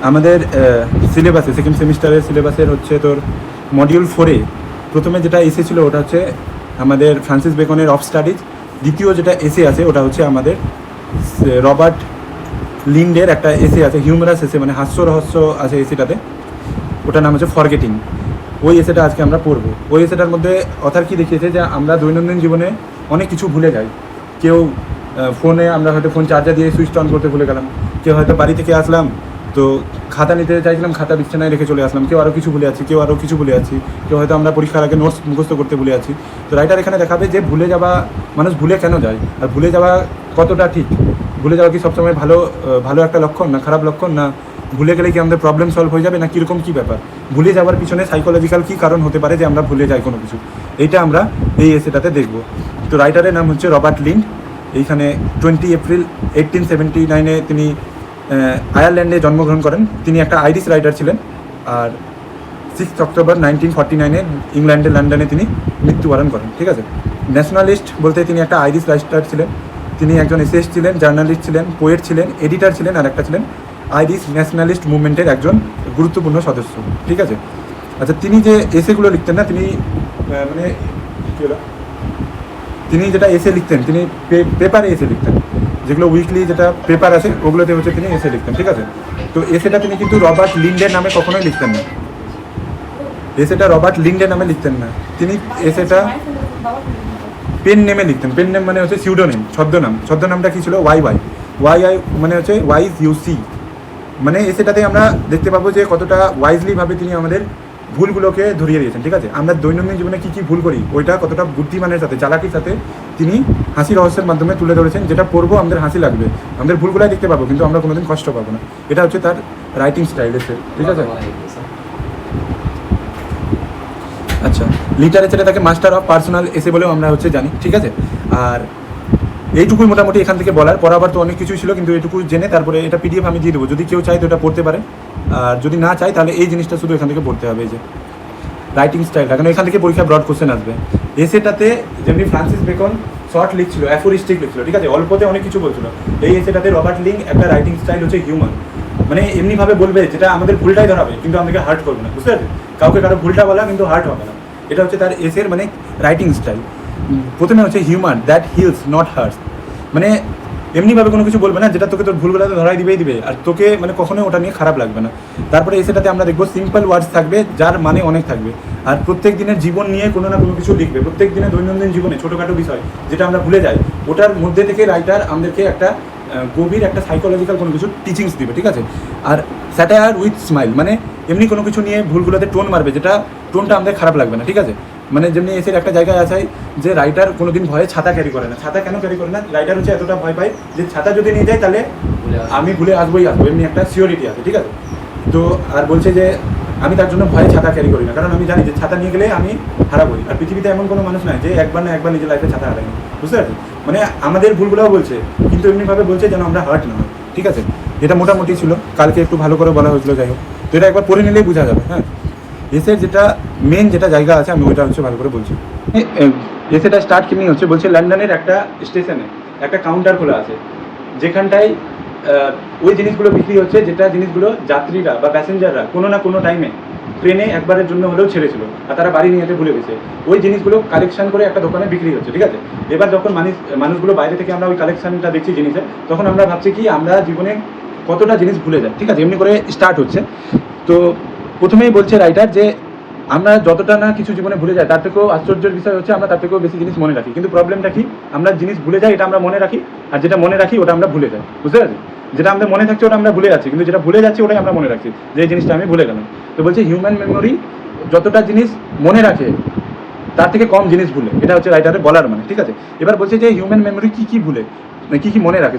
আমাদের সিলেবাসে সেকেন্ড সেমিস্টারের সিলেবাসের হচ্ছে তোর মডিউল 4-এ প্রথমে যেটা এসেছিল ওটা হচ্ছে আমাদের ফ্রান্সিস বেকনের অফ স্টাডিজ। দ্বিতীয় যেটা এসে আছে ওটা হচ্ছে আমাদের রবার্ট লিন্ডের একটা এসে আছে, হিউমারাস এসে, মানে হাস্যরহস্য আছে এসেটাতে, ওটার নাম হচ্ছে ফরগেটিং। ওই এসেটা আজকে আমরা পড়বো। ওই এসেটার মধ্যে অথার কি দেখিয়েছে যে আমরা দৈনন্দিন জীবনে অনেক কিছু ভুলে যাই। কেউ ফোনে আমরা হয়তো ফোন চার্জার দিয়ে সুইচ অন করতে ভুলে গেলাম, কেউ হয়তো বাড়ি থেকে আসলাম তো খাতা নিতে চাইছিলাম, খাতা বিছানায় রেখে চলে আসলাম, কেউ আরও কিছু ভুলে আছি, কেউ আরও কিছু ভুলে আছি, কেউ হয়তো আমরা পরীক্ষার আগে নোটস মুখস্থ করতে ভুলে আছি। তো রাইটার এখানে দেখাবে যে ভুলে যাওয়া, মানুষ ভুলে কেন যায় আর ভুলে যাওয়া কতটা ঠিক, ভুলে যাওয়া কি সবসময় ভালো একটা লক্ষণ না খারাপ লক্ষণ, না ভুলে গেলে কি আমাদের প্রবলেম সলভ হয়ে যাবে, না কীরকম কী ব্যাপার, ভুলে যাওয়ার পিছনে সাইকোলজিক্যাল কী কারণ হতে পারে যে আমরা ভুলে যাই কোনো কিছু, এইটা আমরা এই এসেটাতে দেখব। তো রাইটারের নাম হচ্ছে রবার্ট লিন্ড। এইখানে 20 এপ্রিল 1879-এ তিনি আয়ারল্যান্ডে জন্মগ্রহণ করেন। তিনি একটা আইরিশ রাইটার ছিলেন। আর 6 অক্টোবর 1949-এ ইংল্যান্ডের লন্ডনে তিনি মৃত্যুবরণ করেন। ঠিক আছে। ন্যাশনালিস্ট বলতে তিনি একটা আইরিশ রাইটার ছিলেন, তিনি একজন এসেস্ট ছিলেন, জার্নালিস্ট ছিলেন, পোয়েট ছিলেন, এডিটার ছিলেন, আর একটা ছিলেন আইরিশ ন্যাশনালিস্ট মুভমেন্টের একজন গুরুত্বপূর্ণ সদস্য। ঠিক আছে। আচ্ছা, তিনি যে এসেগুলো লিখতেন না, তিনি মানে কী হলো, তিনি যেটা এসে লিখতেন, তিনি পেপারে এসে লিখতেন, যেগুলো উইকলি যেটা পেপার আছে ওগুলোতে হচ্ছে তিনি এসে লিখতেন। ঠিক আছে। তো এসেটা তিনি কিন্তু রবার্ট লিন্ডের নামে কখনোই লিখতেন না, এসেটা রবার্ট লিন্ডের নামে লিখতেন না, তিনি এসেটা পেন নেমে লিখতেন। পেন নেম মানে হচ্ছে সিউডোনেম, ছদ্মনাম। ছদ্মনামটা কী ছিল? ওয়াই মানে হচ্ছে ওয়াইজ ইউসি। মানে এসেটাতে আমরা দেখতে পাবো যে কতটা ওয়াইজলিভাবে তিনি আমাদের ভুলগুলোকে ধরিয়ে দিয়েছেন। ঠিক আছে। আমরা দৈনন্দিন জীবনে কী কী ভুল করি ওইটা কতটা বুদ্ধিমানের সাথে, চালাকির সাথে তিনি হাসি রহস্যের মাধ্যমে তুলে ধরেছেন, যেটা পড়বো আমাদের হাসি লাগবে, আমাদের ভুলগুলাই দেখতে পাবো কিন্তু আমরা কোনোদিন কষ্ট পাবো না। এটা হচ্ছে তার রাইটিং স্টাইল এসে। ঠিক আছে। আচ্ছা, লিটারেচারে তাকে মাস্টার অফ পার্সোনাল এসে বলেও আমরা হচ্ছে জানি। ঠিক আছে। আর এইটুকুই মোটামুটি এখান থেকে বলার, পড়াবার তো অনেক কিছুই ছিল কিন্তু এইটুকু জেনে তারপরে এটা পিডিএফ আমি দিয়ে দেবো, যদি কেউ চায় তো এটা পড়তে পারে, আর যদি না চায় তাহলে এই জিনিসটা শুধু এখান থেকে পড়তে হবে। এই যে রাইটিং স্টাইলটা, কারণ এখান থেকে পরীক্ষা ব্রড কোশ্চেন আসবে। এসেটাতে যেমনি ফ্রান্সিস বেকন শর্ট লিখছিল, অ্যাফোরিস্টিক লিখছিল, ঠিক আছে, অল্পতে অনেক কিছু বলছিল, এই এসেটাতে রবার্ট লিং একটা রাইটিং স্টাইল হচ্ছে হিউমার, মানে এমনিভাবে বলবে যেটা আমাদের ভুলটাই ধরাবে কিন্তু আমাদেরকে হার্ট করবে না, বুঝতে পারছি, কাউকে কারো ভুলটা বলা কিন্তু হার্ট হবে না, এটা হচ্ছে তার এসের মানে রাইটিং স্টাইল। প্রথমে হচ্ছে humour that heals not hurts, মানে এমনিভাবে কোনো কিছু বলবে না যেটা তোকে তোর ভুলগুলোতে ধরাই দিবে আর তোকে মানে কখনোই ওটা নিয়ে খারাপ লাগবে না। তারপরে এসেটাতে আমরা দেখবো সিম্পল ওয়ার্ডস থাকবে যার মানে অনেক থাকবে, আর প্রত্যেক দিনের জীবন নিয়ে কোনো না কোনো কিছু লিখবে, প্রত্যেক দিনের দৈনন্দিন জীবনে ছোটোখাটো বিষয় যেটা আমরা ভুলে যাই ওটার মধ্যে থেকে রাইটার আমাদেরকে একটা গভীর একটা সাইকোলজিক্যাল কোনো কিছু টিচিংস দিবে। ঠিক আছে। আর স্যাটায়ার উইথ স্মাইল, মানে এমনি কোনো কিছু নিয়ে ভুলগুলোতে টোন মারবে যেটা টোনটা আমাদের খারাপ লাগবে না। ঠিক আছে। মানে যেমনি এসে একটা জায়গায় আছে যে রাইটার কোনোদিন ভয়ে ছাতা ক্যারি করে না। ছাতা কেন ক্যারি করে না? রাইটার হচ্ছে এতটা ভয় পায় যে ছাতা যদি নিয়ে যায় তাহলে আমি ভুলে আসবোই, এমনি একটা সিওরিটি আছে। ঠিক আছে। তো আর বলছে যে আমি তার জন্য ভয়ে ছাতা ক্যারি করি না, কারণ আমি জানি যে ছাতা নিয়ে গেলে আমি হারাবোই, আর পৃথিবীতে এমন কোনো মানুষ নাই যে একবার না একবার নিজের লাইফে ছাতা হারায়নি, বুঝতে পারছি। মানে আমাদের ভুলগুলোও বলছে কিন্তু এমনিভাবে বলছে যেন আমরা হার্ট না হয়। ঠিক আছে। এটা মোটামুটি ছিল, কালকে একটু ভালো করে বলা হয়েছিল, যাই হোক। তো এটা একবার পড়ে নিলেই বোঝা যাবে। হ্যাঁ, এসের যেটা মেন যেটা জায়গা আছে আমি ওইটা হচ্ছে ভালো করে বলছি। এসেটা স্টার্ট কেমনি হচ্ছে বলছে, লন্ডনের একটা স্টেশনে একটা কাউন্টার খোলা আছে যেখানটায় ওই জিনিসগুলো বিক্রি হচ্ছে যেটা জিনিসগুলো যাত্রীরা বা প্যাসেঞ্জাররা কোনো না কোনো টাইমে ট্রেনে একবারের জন্য হলেও ছেড়েছিল আর তারা বাড়ি নিয়ে যেতে ভুলে গেছে, ওই জিনিসগুলো কালেকশন করে একটা দোকানে বিক্রি হচ্ছে। ঠিক আছে। এবার যখন মানুষগুলো বাইরে থেকে আমরা ওই কালেকশনটা দেখছি জিনিসের, তখন আমরা ভাবছি কি আমরা জীবনে কতটা জিনিস ভুলে যাই। ঠিক আছে। এমনি করে স্টার্ট হচ্ছে। তো প্রথমেই বলছে রাইটার যে আমরা যতটা না কিছু জীবনে ভুলে যাই তার থেকেও আশ্চর্যের বিষয় হচ্ছে আমরা তার থেকেও বেশি জিনিস মনে রাখি, কিন্তু প্রবলেমটা কি, আমরা জিনিস ভুলে যাই এটা আমরা মনে রাখি, আর যেটা মনে রাখি ওটা আমরা ভুলে যাই, বুঝতে পারছি। যেটা আমাদের মনে থাকছে ওটা আমরা ভুলে যাচ্ছি, কিন্তু যেটা ভুলে যাচ্ছি ওটাই আমরা মনে রাখছি যে এই জিনিসটা আমি ভুলে গেলাম। তো বলছে হিউম্যান মেমোরি যতটা জিনিস মনে রাখে তার থেকে কম জিনিস ভুলে, এটা হচ্ছে রাইটারের বলার মানে। ঠিক আছে। এবার বলছে যে হিউম্যান মেমোরি কী কী ভুলে, কী কী মনে রাখে,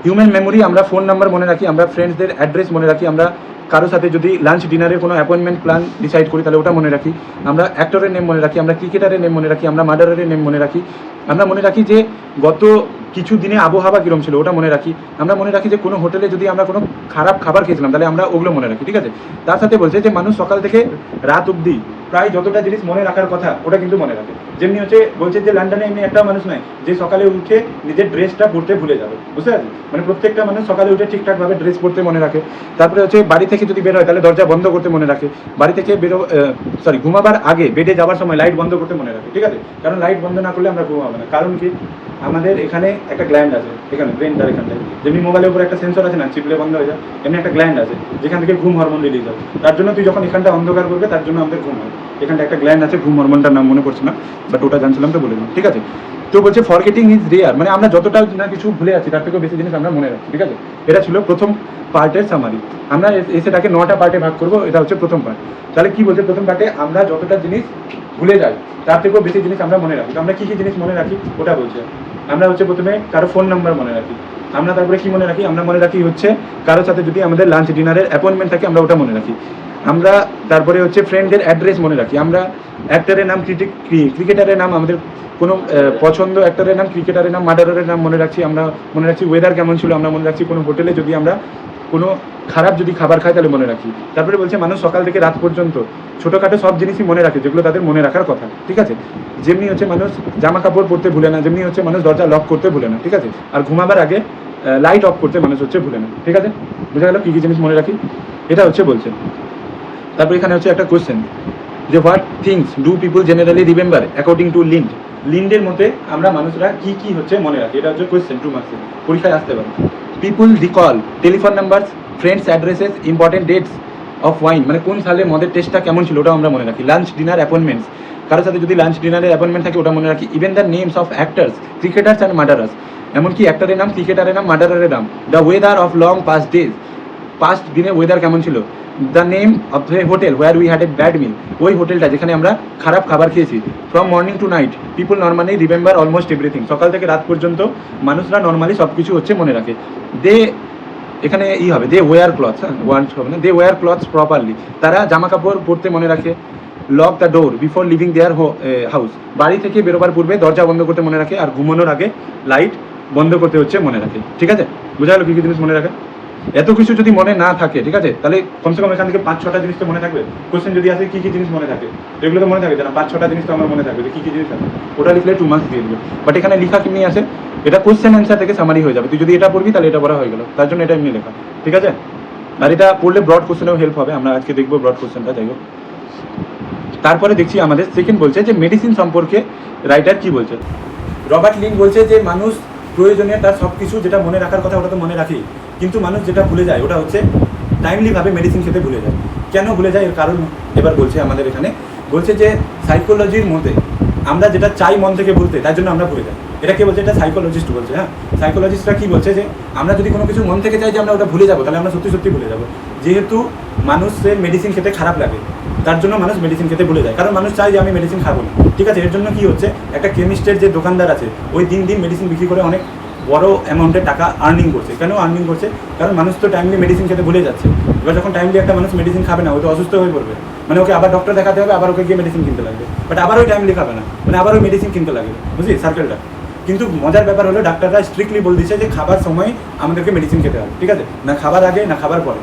হিউম্যান মেমোরি, আমরা ফোন নাম্বার মনে রাখি, আমরা ফ্রেন্ডসদের অ্যাড্রেস মনে রাখি, আমরা কারোর সাথে যদি লাঞ্চ ডিনারের কোনো অ্যাপয়েন্টমেন্ট প্ল্যান ডিসাইড করি তাহলে ওটা মনে রাখি, আমরা অ্যাক্টরের নেম মনে রাখি, আমরা ক্রিকেটারের নেম মনে রাখি, আমরা মার্ডারের নেম মনে রাখি, আমরা মনে রাখি যে গত কিছু দিনে আবহাওয়া কীরকম ছিল ওটা মনে রাখি। আমরা মনে রাখি যে কোনো হোটেলে যদি আমরা কোনো খারাপ খাবার খেয়েছিলাম তাহলে আমরা ওগুলো মনে রাখি, ঠিক আছে। তার সাথে বলছে যে মানুষ সকাল থেকে রাত অবধি প্রায় যতটা জিনিস মনে রাখার কথা ওটা কিন্তু মনে রাখে। যেমনি হচ্ছে বলছে যে লন্ডনে এমনি একটা মানুষ নাই যে সকালে উঠে নিজের ড্রেসটা পরতে ভুলে যাবে, বুঝতে পারছি। মানে প্রত্যেকটা মানুষ সকালে উঠে ঠিকঠাকভাবে ড্রেস পরতে মনে রাখে। তারপরে হচ্ছে বাড়ি থেকে যদি বের হয় তাহলে দরজা বন্ধ করতে মনে রাখে। বাড়ি থেকে ঘুমাবার আগে বেডে যাওয়ার সময় লাইট বন্ধ করতে মনে রাখে, ঠিক আছে। কারণ লাইট বন্ধ না করলে আমরা ঘুমাবো না। কারণ কি, আমাদের এখানে একটা গ্ল্যান্ড আছে, এখানে ব্রেনটার এখানটায়, যেমনি মোবাইলের উপর একটা সেন্সর আছে না, চিপলে বন্ধ হয়ে যায়, এমনি একটা গ্ল্যান্ড আছে যেখান থেকে ঘুম হরমোন রিলিজ হয়। তার জন্য তুই যখন এখানটা অন্ধকার করবে তার জন্য আমাদের ঘুম হয়। এখানটা একটা গ্ল্যান্ড আছে, ঘুম হরমোনটার নাম মনে পড়ছে না, বাট ওটা জানছিলাম তো বলে দিলাম, ঠিক আছে। তো বলছে ফরগেটিং ইজ রেয়ার, মানে আমরা যতটা না কিছু ভুলে আছি তার থেকেও বেশি জিনিস আমরা মনে রাখি, ঠিক আছে। এটা ছিল প্রথম পার্টের সামারি। আমরা সেটাকে 9টা পার্টে ভাগ করবো, এটা হচ্ছে প্রথম পার্ট। তাহলে কি বলছে প্রথম পার্টে, আমরা যতটা জিনিস ভুলে যাই তার থেকেও বেশি জিনিস আমরা মনে রাখি। তো আমরা কী কী জিনিস মনে রাখি ওটা বলছে। আমরা হচ্ছে প্রথমে কারো ফোন নাম্বার মনে রাখি। আমরা তারপরে কি মনে রাখি, আমরা মনে রাখি হচ্ছে কারোর সাথে যদি আমাদের লাঞ্চ ডিনারের অ্যাপয়েন্টমেন্ট থাকে আমরা ওটা মনে রাখি। আমরা তারপরে হচ্ছে ফ্রেন্ডের অ্যাড্রেস মনে রাখি। আমরা অ্যাক্টরের নাম, ক্রিকেটারের নাম, আমাদের কোনো পছন্দ অ্যাক্টরের নাম, ক্রিকেটারের নাম, মার্ডারের নাম মনে রাখছি। আমরা মনে রাখছি ওয়েদার কেমন ছিল, আমরা মনে রাখছি কোনো হোটেলে যদি আমরা কোনো খারাপ যদি খাবার খাই তাহলে মনে রাখি। তারপরে বলছে মানুষ সকাল থেকে রাত পর্যন্ত ছোটোখাটো সব জিনিসই মনে রাখে যেগুলো তাদের মনে রাখার কথা, ঠিক আছে। যেমনি হচ্ছে মানুষ জামা কাপড় পরতে ভুলে না, যেমনি হচ্ছে মানুষ দরজা লক করতে ভুলে না, ঠিক আছে। আর ঘুমাবার আগে লাইট অফ করতে মানুষ হচ্ছে ভুলে না, ঠিক আছে। বোঝা গেল কী কী জিনিস মনে রাখি, এটা হচ্ছে বলছে। তারপর এখানে হচ্ছে একটা কোয়েশ্চেন যে what things do people generally remember according to লিন্ডের মধ্যে আমরা মানুষরা কি কি হচ্ছে মনে রাখি, এটা হচ্ছে কোয়েশ্চেন 2 মার্কসের, পরীক্ষায় আসতে পারে। People recall telephone number, friends addresses, important dates of wine, মানে কোন সালে মদের টেস্টটা কেমন ছিল ওটাও আমরা মনে রাখি। লাঞ্চ ডিনার অ্যাপয়েন্টমেন্টস, কারোর সাথে যদি লাঞ্চ ডিনারের অ্যাপয়েন্টমেন্ট থাকে ওটা মনে রাখি। Even the names of actors, cricketers and murderers, এমনকি অ্যাক্টারের নাম, ক্রিকেটারের নাম, মার্ডারারের নাম। The weather of long past days, past দিনে ওয়েদার কেমন ছিল। The name of the hotel where we had a bad meal, ওই হোটেলটা যেখানে আমরা খারাপ খাবার খেয়েছি। From morning to night people normally remember almost everything, সকাল থেকে রাত পর্যন্ত মানুষরা নর্মালি সব কিছু হচ্ছে মনে রাখে। দে, এখানে হবে দে ওয়ার ক্লথস, হ্যাঁ ওয়ান্ট হবে না, দে ওয়ার ক্লথস প্রপারলি, তারা জামা কাপড় পরতে মনে রাখে। Lock the door before living their house, বাড়ি থেকে বেরোবার পূর্বে দরজা বন্ধ করতে মনে রাখে। আর ঘুমানোর আগে লাইট বন্ধ করতে হচ্ছে মনে রাখে, ঠিক আছে। বোঝা গেল কী কী জিনিস মনে রাখে। এত কিছু যদি মনে না থাকে, ঠিক আছে, তাহলে কমসে কম এখান থেকে 5-6টা জিনিস তো মনে থাকবে। কোশ্চেন যদি আসে কী কী জিনিস মনে থাকে, এগুলো তো মনে থাকে না, 5-6টা জিনিস তো আমার মনে থাকবে যে কী কী জিনিস আছে, ওটা লিখলে 2 মার্কস দিয়ে দেবে। বাট এখানে লেখা কেমনি আছে, এটা কোশ্চেন অ্যান্সার থেকে সামারি হয়ে যাবে। তুই যদি এটা পড়বি তাহলে এটা পড়া হয়ে গেল, তার জন্য এটা এমনি লেখা, ঠিক আছে। আর এটা পড়লে ব্রড কোশ্চেনেও হেল্প হবে, আমরা আজকে দেখবো ব্রড কোশ্চেনটা, যাই হোক। তারপরে দেখছি আমাদের সেকেন্ড বলছে যে মেডিসিন সম্পর্কে রাইটার কি বলছে। রবার্ট লিন বলছে যে মানুষ প্রয়োজনীয় তার সব কিছু যেটা মনে রাখার কথা ওটা তো মনে রাখি, কিন্তু মানুষ যেটা ভুলে যায় ওটা হচ্ছে টাইমলিভাবে মেডিসিন খেতে ভুলে যায়। কেন ভুলে যায় এর কারণ এবার বলছে আমাদের এখানে, বলছে যে সাইকোলজির মধ্যে আমরা যেটা চাই মন থেকে বলতে তার জন্য আমরা ভুলে যাই। এটা কে বলছে, এটা সাইকোলজিস্ট বলছে। হ্যাঁ, সাইকোলজিস্টরা কি বলছে যে আমরা যদি কোনো কিছু মন থেকে চাই যে আমরা ওটা ভুলে যাবো তাহলে আমরা সত্যি সত্যি ভুলে যাবো। যেহেতু মানুষের মেডিসিন খেতে খারাপ লাগে তার জন্য মানুষ মেডিসিন খেতে ভুলে যায়, কারণ মানুষ চায় যে আমি মেডিসিন খাবো না, ঠিক আছে। এর জন্য কি হচ্ছে, একটা কেমিস্টের যে দোকানদার আছে ওই দিন দিন মেডিসিন বিক্রি করে অনেক বড় অ্যামাউন্টের টাকা আর্নিং করছে। কেন আর্নিং করছে, কারণ মানুষ তো টাইমলি মেডিসিন খেতে ভুলে যাচ্ছে। এবার যখন টাইমলি একটা মানুষ মেডিসিন খাবে না ও তো অসুস্থ হয়ে পড়বে, মানে ওকে আবার ডক্টর দেখাতে হবে, আবার ওকে গিয়ে মেডিসিন কিনতে লাগবে, বাট আবার ওই টাইমলি খাবে না, মানে আবার ওই মেডিসিন কিনতে লাগবে, বুঝলি সার্কেলটা। কিন্তু মজার ব্যাপার হলো ডাক্তাররা স্ট্রিক্টলি বলে দিচ্ছে যে খাবার সময় আমাদেরকে মেডিসিন খেতে হবে, ঠিক আছে, না খাবার আগে না খাবার পরে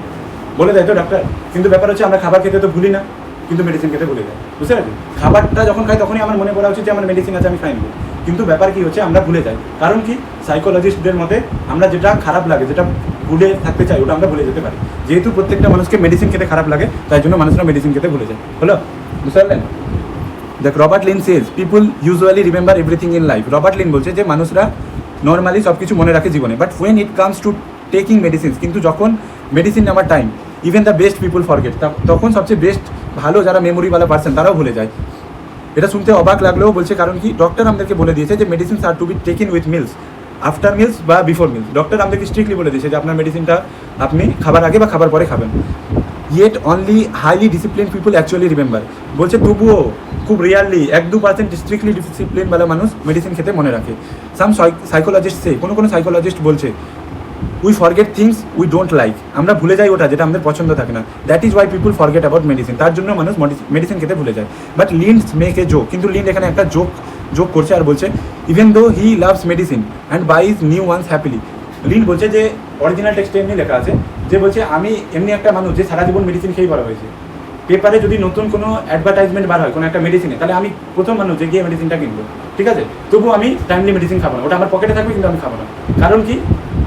বলে দেয় তো ডাক্তার। কিন্তু ব্যাপার হচ্ছে আমরা খাবার খেতে তো ভুলি না, কিন্তু মেডিসিন খেতে ভুলে যায়, বুঝতে পারছি। খাবারটা যখন খাই তখনই আমার মনে পড়া উচিত যে আমার মেডিসিন আছে, আমি খাই নেব, কিন্তু ব্যাপার কি হচ্ছে আমরা ভুলে যাই। কারণ কি, সাইকোলজিস্টদের মতে আমরা যেটা খারাপ লাগে, যেটা ভুলে থাকতে চাই ওটা আমরা ভুলে যেতে পারি। যেহেতু প্রত্যেকটা মানুষকে মেডিসিন খেতে খারাপ লাগে তাই জন্য মানুষরা মেডিসিন খেতে ভুলে যায়। হলো, বুঝতে পারলেন। দেখ, Robert Lynd says people usually remember everything in life. Robert Lynd বলছে যে মানুষরা নর্মালি সব কিছু মনে রাখে জীবনে, but when it comes to taking medicine, কিন্তু যখন মেডিসিন নেওয়ার time, even the best people forget, তখন সবচেয়ে বেস্ট ভালো যারা মেমোরিওয়ালা পার্সন তারাও ভুলে যায়। এটা শুনতে অবাক লাগলেও বলছে কারণ কি, ডক্টর আমাদেরকে বলে দিয়েছে যে medicines are to be taken with meals, after meals বা বিফোর মিলস। ডক্টর আমাদেরকে স্ট্রিক্টলি বলে দিয়েছে যে আপনার মেডিসিনটা আপনি খাবার আগে বা খাবার পরে খাবেন। ইয়েট অনলি হাইলি ডিসিপ্লিন পিপুল অ্যাকচুয়ালি রিমেম্বার। বলছে তবুও খুব রিয়ারলি 1-2% স্ট্রিক্টলি ডিসিপ্লিনওয়ালা মানুষ মেডিসিন খেতে মনে রাখে। সাম সাইকোলজিস্ট সে, কোনো সাইকোলজিস্ট বলছে we forget things we don't like, আমরা ভুলে যাই ওটা যেটা আমাদের পছন্দ থাকে না। That is why people forget about medicine, তার জন্য মানুষ মেডিসিন খেতে ভুলে যায়। But Lynds make a joke, কিন্তু লিন্ড এখানে একটা জোক যোগ করছে আর বলছে even though he loves medicine and buys new ones happily. Lynd বলছে যে অরিজিনাল টেক্সটে এমনি লেখা আছে যে বলছে আমি এমনি একটা মানুষ যে সারা জীবন মেডিসিন খেয়েই বড় হয়েছে, পেপারে যদি নতুন কোনো অ্যাডভার্টাইজমেন্ট বার হয় কোনো একটা মেডিসিনে, তাহলে আমি প্রথম মানুষ যে গিয়ে মেডিসিনটা কিনবো, ঠিক আছে? তবুও আমি টাইমলি মেডিসিন খাবো না, ওটা আমার পকেটে থাকবে কিন্তু আমি খাবো না। কারণ কি,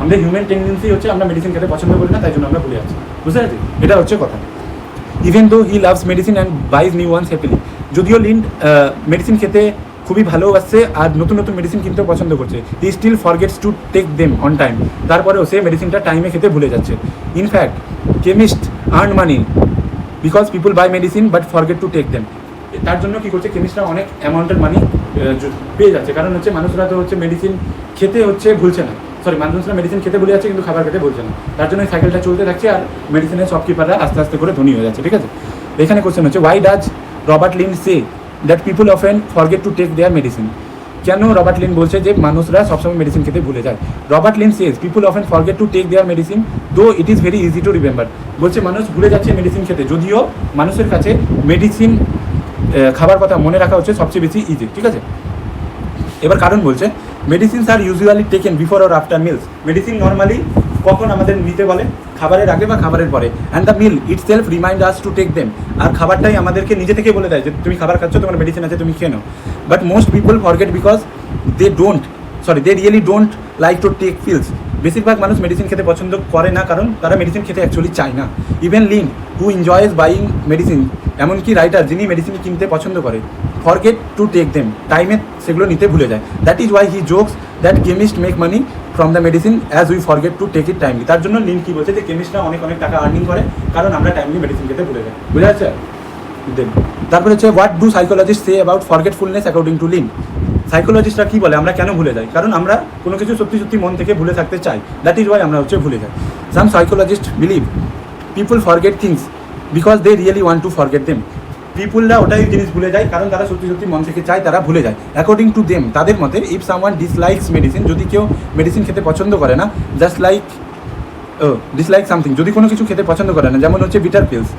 আমাদের হিউম্যান টেন্ডেন্সি হচ্ছে আমরা মেডিসিন খেতে পছন্দ করি না, তাই জন্য আমরা ভুলে যাচ্ছি, বুঝতে পারছি? এটা হচ্ছে কথা। Even though he loves medicine and buys new ones happily, যদিও লিন মেডিসিন খেতে খুবই ভালোবাসছে আর নতুন নতুন মেডিসিন কিনতেও পছন্দ করছে, he still forgets to take them on time, তারপরেও সে মেডিসিনটা টাইমে খেতে ভুলে যাচ্ছে। In fact chemist earn money because people buy medicine but forget to take them, তার জন্য কী করছে, কেমিস্টরা অনেক অ্যামাউন্টের মানি পেয়ে যাচ্ছে, কারণ হচ্ছে মানুষরা তো হচ্ছে মেডিসিন খেতে হচ্ছে ভুলছে না, মানুষরা মেডিসিন খেতে ভুলে যাচ্ছে কিন্তু খাবার খেতে ভুলছে না, তার জন্য সাইকেলটা চলতে থাকছে আর মেডিসিনের শপকিপাররা আস্তে আস্তে করে ধনী হয়ে যাচ্ছে, ঠিক আছে? এখানে কোশ্চেন হচ্ছে why does Robert Lynd say that people often forget to take their medicine, কেন রবার্ট লিন বলছে যে মানুষরা সবসময় মেডিসিন খেতে ভুলে যায়? Robert Lynd says people often forget to take their medicine though it is very easy to remember, বলছে মানুষ ভুলে যাচ্ছে মেডিসিন খেতে, যদিও মানুষের কাছে মেডিসিন খাবার কথা মনে রাখা হচ্ছে সবচেয়ে বেশি ইজি, ঠিক আছে? এবার কারণ বলছে medicines are usually taken before or after meals, medicine normally কখন আমাদের নিতে বলে, খাবারের আগে বা খাবারের পরে, and the meal itself remind us to take them, আর খাবারটাই আমাদেরকে নিজে থেকে বলে দেয় যে তুমি খাবার খাচ্ছ, তোমার মেডিসিন আছে, তুমি খেয়ে নাও। But most people forget because they really don't like to take pills, বেশিরভাগ মানুষ মেডিসিন খেতে পছন্দ করে না কারণ তারা মেডিসিন খেতে অ্যাকচুয়ালি চায় না। ইভেন লিন হু এনজয়েজ বাইং মেডিসিন, এমনকি রাইটার যিনি মেডিসিন কিনতে পছন্দ করে, ফরগেট টু টেক দেম, টাইমে সেগুলো নিতে ভুলে যায়। That is why he jokes that chemist make money from the medicine as we forget to take it timely, তার জন্য লিন কী বলছে যে কেমিস্টরা অনেক অনেক টাকা আর্নিং করে কারণ আমরা টাইমলি মেডিসিন খেতে ভুলে যাই, বুঝা যাচ্ছে? তারপরে হচ্ছে what do psychologist say about forgetfulness according to Lynd, সাইকোলজিস্টরা কী বলে আমরা কেন ভুলে যাই? কারণ আমরা কোনো কিছু সত্যি সত্যি মন থেকে ভুলে থাকতে চাই, দ্যাট ইজ ওয়াই আমরা হচ্ছে ভুলে যাই। Some psychologist believe people forget things because they really want to forget them, পিপুলরা ওটাই জিনিস ভুলে যায় কারণ তারা সত্যি সত্যি মন থেকে চায়, তারা ভুলে যায়। অ্যাকর্ডিং টু দেম, তাদের মতে, ইফ সামওয়ান ডিসলাইকস মেডিসিন, যদি কেউ মেডিসিন খেতে পছন্দ করে না, জাস্ট লাইক ডিসলাইক সামথিং, যদি কোনো কিছু খেতে পছন্দ করে না, যেমন হচ্ছে bitter pills,